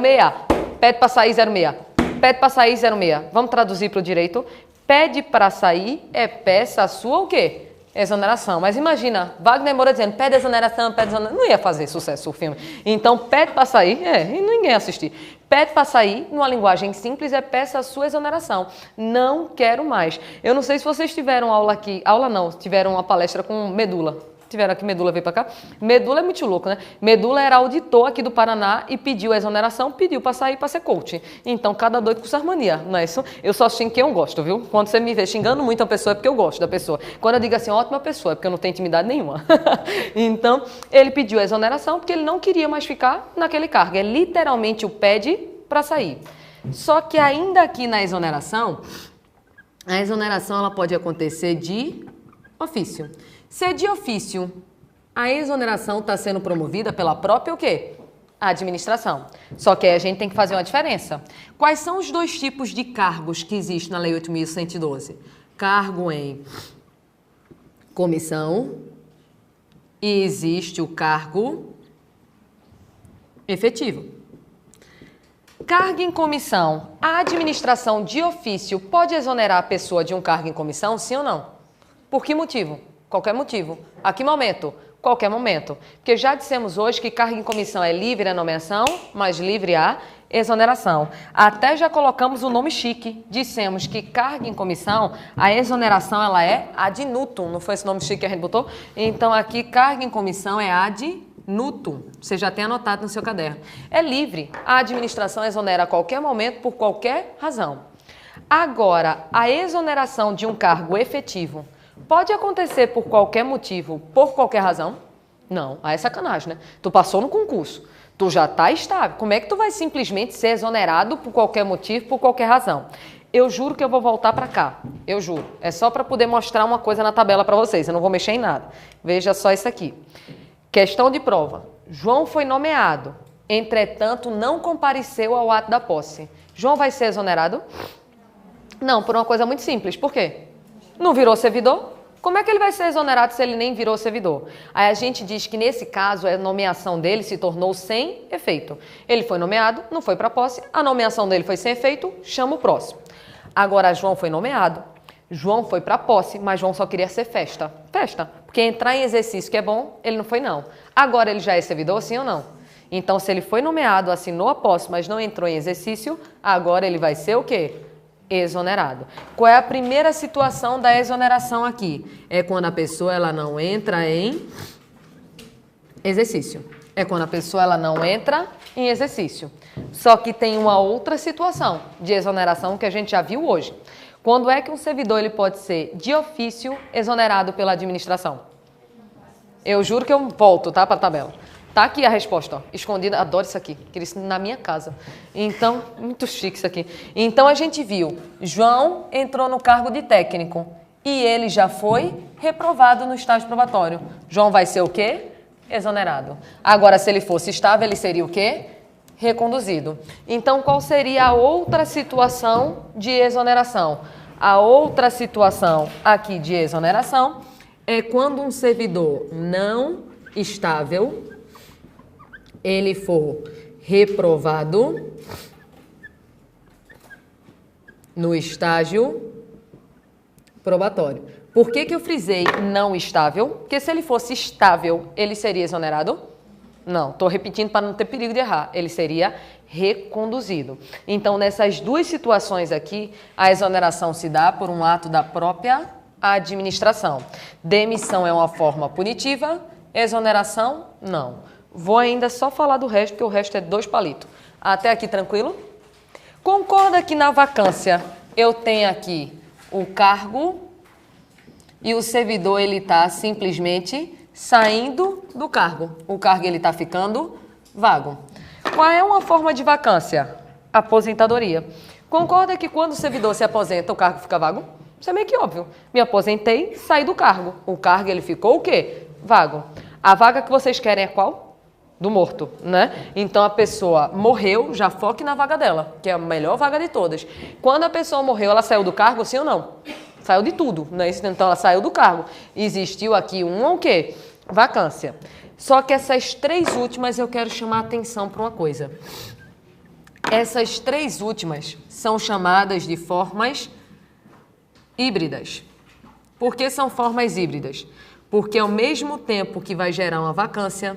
pede pra sair 06. Pede para sair 06. Vamos traduzir para o direito. Pede para sair é peça sua o quê? Exoneração. Mas imagina, Wagner Moura dizendo pede exoneração, pede exoneração. Não ia fazer sucesso o filme. Então, pede para sair, e ninguém ia assistir. Pede para sair, numa linguagem simples, é peça sua exoneração. Não quero mais. Eu não sei se vocês tiveram aula aqui. Aula não, tiveram uma palestra com Medula. Tiveram aqui, Medula veio para cá. Medula é muito louco, né? Medula era auditor aqui do Paraná e pediu a exoneração, pediu para sair para ser coach. Então, cada doido com sua mania, não é isso? Eu só xingo quem eu gosto, viu? Quando você me vê xingando muito a pessoa, é porque eu gosto da pessoa. Quando eu digo assim, ótima pessoa, é porque eu não tenho intimidade nenhuma. Então, ele pediu a exoneração porque ele não queria mais ficar naquele cargo. É literalmente o pede para sair. Só que ainda aqui na exoneração, a exoneração ela pode acontecer de ofício. Se é de ofício, a exoneração está sendo promovida pela própria o quê? Administração. Só que aí a gente tem que fazer uma diferença. Quais são os dois tipos de cargos que existem na Lei 8.112? Cargo em comissão e existe o cargo efetivo. Cargo em comissão. A administração de ofício pode exonerar a pessoa de um cargo em comissão, sim ou não? Por que motivo? Qualquer motivo. A que momento? Qualquer momento. Porque já dissemos hoje que cargo em comissão é livre a nomeação, mas livre a exoneração. Até já colocamos o nome chique. Dissemos que cargo em comissão, a exoneração ela é ad nutum. Não foi esse nome chique que a gente botou? Então aqui cargo em comissão é ad nutum. Você já tem anotado no seu caderno. É livre. A administração exonera a qualquer momento por qualquer razão. Agora, a exoneração de um cargo efetivo pode acontecer por qualquer motivo, por qualquer razão? Não, aí é sacanagem, né? Tu passou no concurso, tu já tá estável. Como é que tu vai simplesmente ser exonerado por qualquer motivo, por qualquer razão? Eu juro que eu vou voltar para cá, eu juro. É só para poder mostrar uma coisa na tabela para vocês, eu não vou mexer em nada. Veja só isso aqui. Questão de prova. João foi nomeado, entretanto não compareceu ao ato da posse. João vai ser exonerado? Não, por uma coisa muito simples. Por quê? Não virou servidor? Como é que ele vai ser exonerado se ele nem virou servidor? Aí a gente diz que nesse caso a nomeação dele se tornou sem efeito. Ele foi nomeado, não foi para posse, a nomeação dele foi sem efeito, chama o próximo. Agora João foi nomeado, João foi para posse, mas João só queria ser festa. Festa, porque entrar em exercício que é bom, ele não foi não. Agora ele já é servidor, sim ou não? Então se ele foi nomeado, assinou a posse, mas não entrou em exercício, agora ele vai ser o quê? Exonerado. Qual é a primeira situação da exoneração aqui? É quando a pessoa ela não entra em exercício. É quando a pessoa ela não entra em exercício. Só que tem uma outra situação de exoneração que a gente já viu hoje. Quando é que um servidor ele pode ser de ofício exonerado pela administração? Eu juro que eu volto, tá, para a tabela. Tá aqui a resposta, ó, escondida. Adoro isso aqui, queria isso na minha casa. Então, muito chique isso aqui. Então, a gente viu, João entrou no cargo de técnico. e ele já foi reprovado no estágio probatório. João vai ser o quê? Exonerado. Agora, se ele fosse estável, ele seria o quê? Reconduzido. Então, qual seria a outra situação de exoneração? A outra situação aqui de exoneração é quando um servidor não estável, ele for reprovado no estágio probatório. Por que eu frisei não estável? Porque se ele fosse estável, ele seria exonerado? Não, estou repetindo para não ter perigo de errar. Ele seria reconduzido. Então, nessas duas situações aqui, a exoneração se dá por um ato da própria administração. Demissão é uma forma punitiva, exoneração, não. Vou ainda só falar do resto, porque o resto é 2 palitos. Até aqui, tranquilo? Concorda que na vacância eu tenho aqui o cargo e o servidor ele está simplesmente saindo do cargo. O cargo ele está ficando vago. Qual é uma forma de vacância? Aposentadoria. Concorda que quando o servidor se aposenta, o cargo fica vago? Isso é meio que óbvio. Me aposentei, saí do cargo. O cargo ele ficou o quê? Vago. A vaga que vocês querem é qual? Do morto, né? Então a pessoa morreu, já foque na vaga dela, que é a melhor vaga de todas. Quando a pessoa morreu, ela saiu do cargo, sim ou não? Saiu de tudo, né? Então ela saiu do cargo. Existiu aqui o quê? Vacância. Só que essas 3 últimas eu quero chamar a atenção para uma coisa. Essas 3 últimas são chamadas de formas híbridas. Por que são formas híbridas? Porque ao mesmo tempo que vai gerar uma vacância,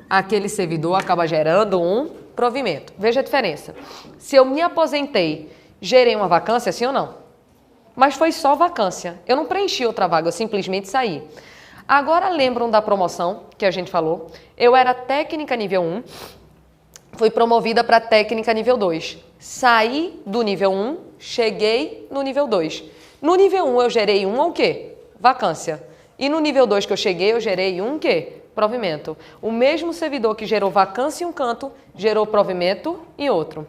aquele servidor acaba gerando um provimento. Veja a diferença. Se eu me aposentei, gerei uma vacância, sim ou não? Mas foi só vacância. Eu não preenchi outra vaga, eu simplesmente saí. Agora lembram da promoção que a gente falou? Eu era técnica nível 1, fui promovida para técnica nível 2. Saí do nível 1, cheguei no nível 2. No nível 1 eu gerei o quê? Vacância. E no nível 2 que eu cheguei, eu gerei o quê? Provimento. O mesmo servidor que gerou vacância em um canto, gerou provimento em outro.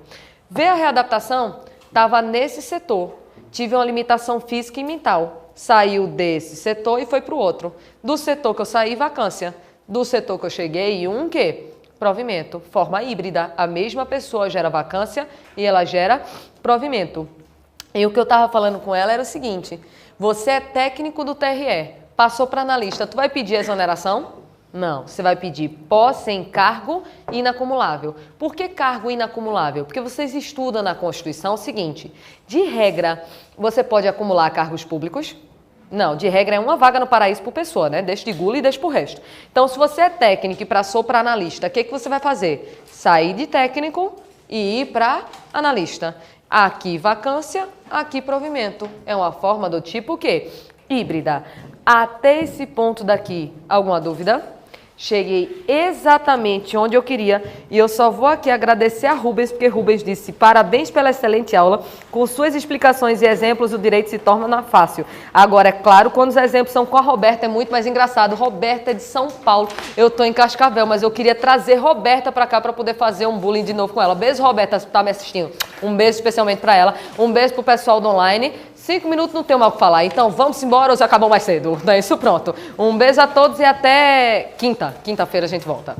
Vê a readaptação? Estava nesse setor. Tive uma limitação física e mental. Saiu desse setor e foi para o outro. Do setor que eu saí, vacância. Do setor que eu cheguei, quê? Provimento. Forma híbrida. A mesma pessoa gera vacância e ela gera provimento. E o que eu estava falando com ela era o seguinte: você é técnico do TRE, passou para analista, tu vai pedir exoneração? Não, você vai pedir posse em cargo inacumulável. Por que cargo inacumulável? Porque vocês estudam na Constituição o seguinte: de regra, você pode acumular cargos públicos? Não, de regra é uma vaga no paraíso por pessoa, né? Deixa de gula e deixa pro resto. Então, se você é técnico e passou para analista, o que você vai fazer? Sair de técnico e ir para analista. Aqui vacância, aqui provimento. É uma forma do tipo o quê? Híbrida. Até esse ponto daqui, alguma dúvida? Cheguei exatamente onde eu queria e eu só vou aqui agradecer a Rubens, porque Rubens disse: parabéns pela excelente aula, com suas explicações e exemplos o direito se torna fácil. Agora, é claro, quando os exemplos são com a Roberta é muito mais engraçado. Roberta é de São Paulo, eu tô em Cascavel, mas eu queria trazer Roberta para cá para poder fazer um bullying de novo com ela. Beijo, Roberta, se tá me assistindo. Um beijo especialmente para ela, um beijo pro pessoal do online. 5 minutos não tenho mal o que falar, então vamos embora ou já acabou mais cedo? Não é isso? Pronto. Um beijo a todos e até quinta. Quinta-feira a gente volta.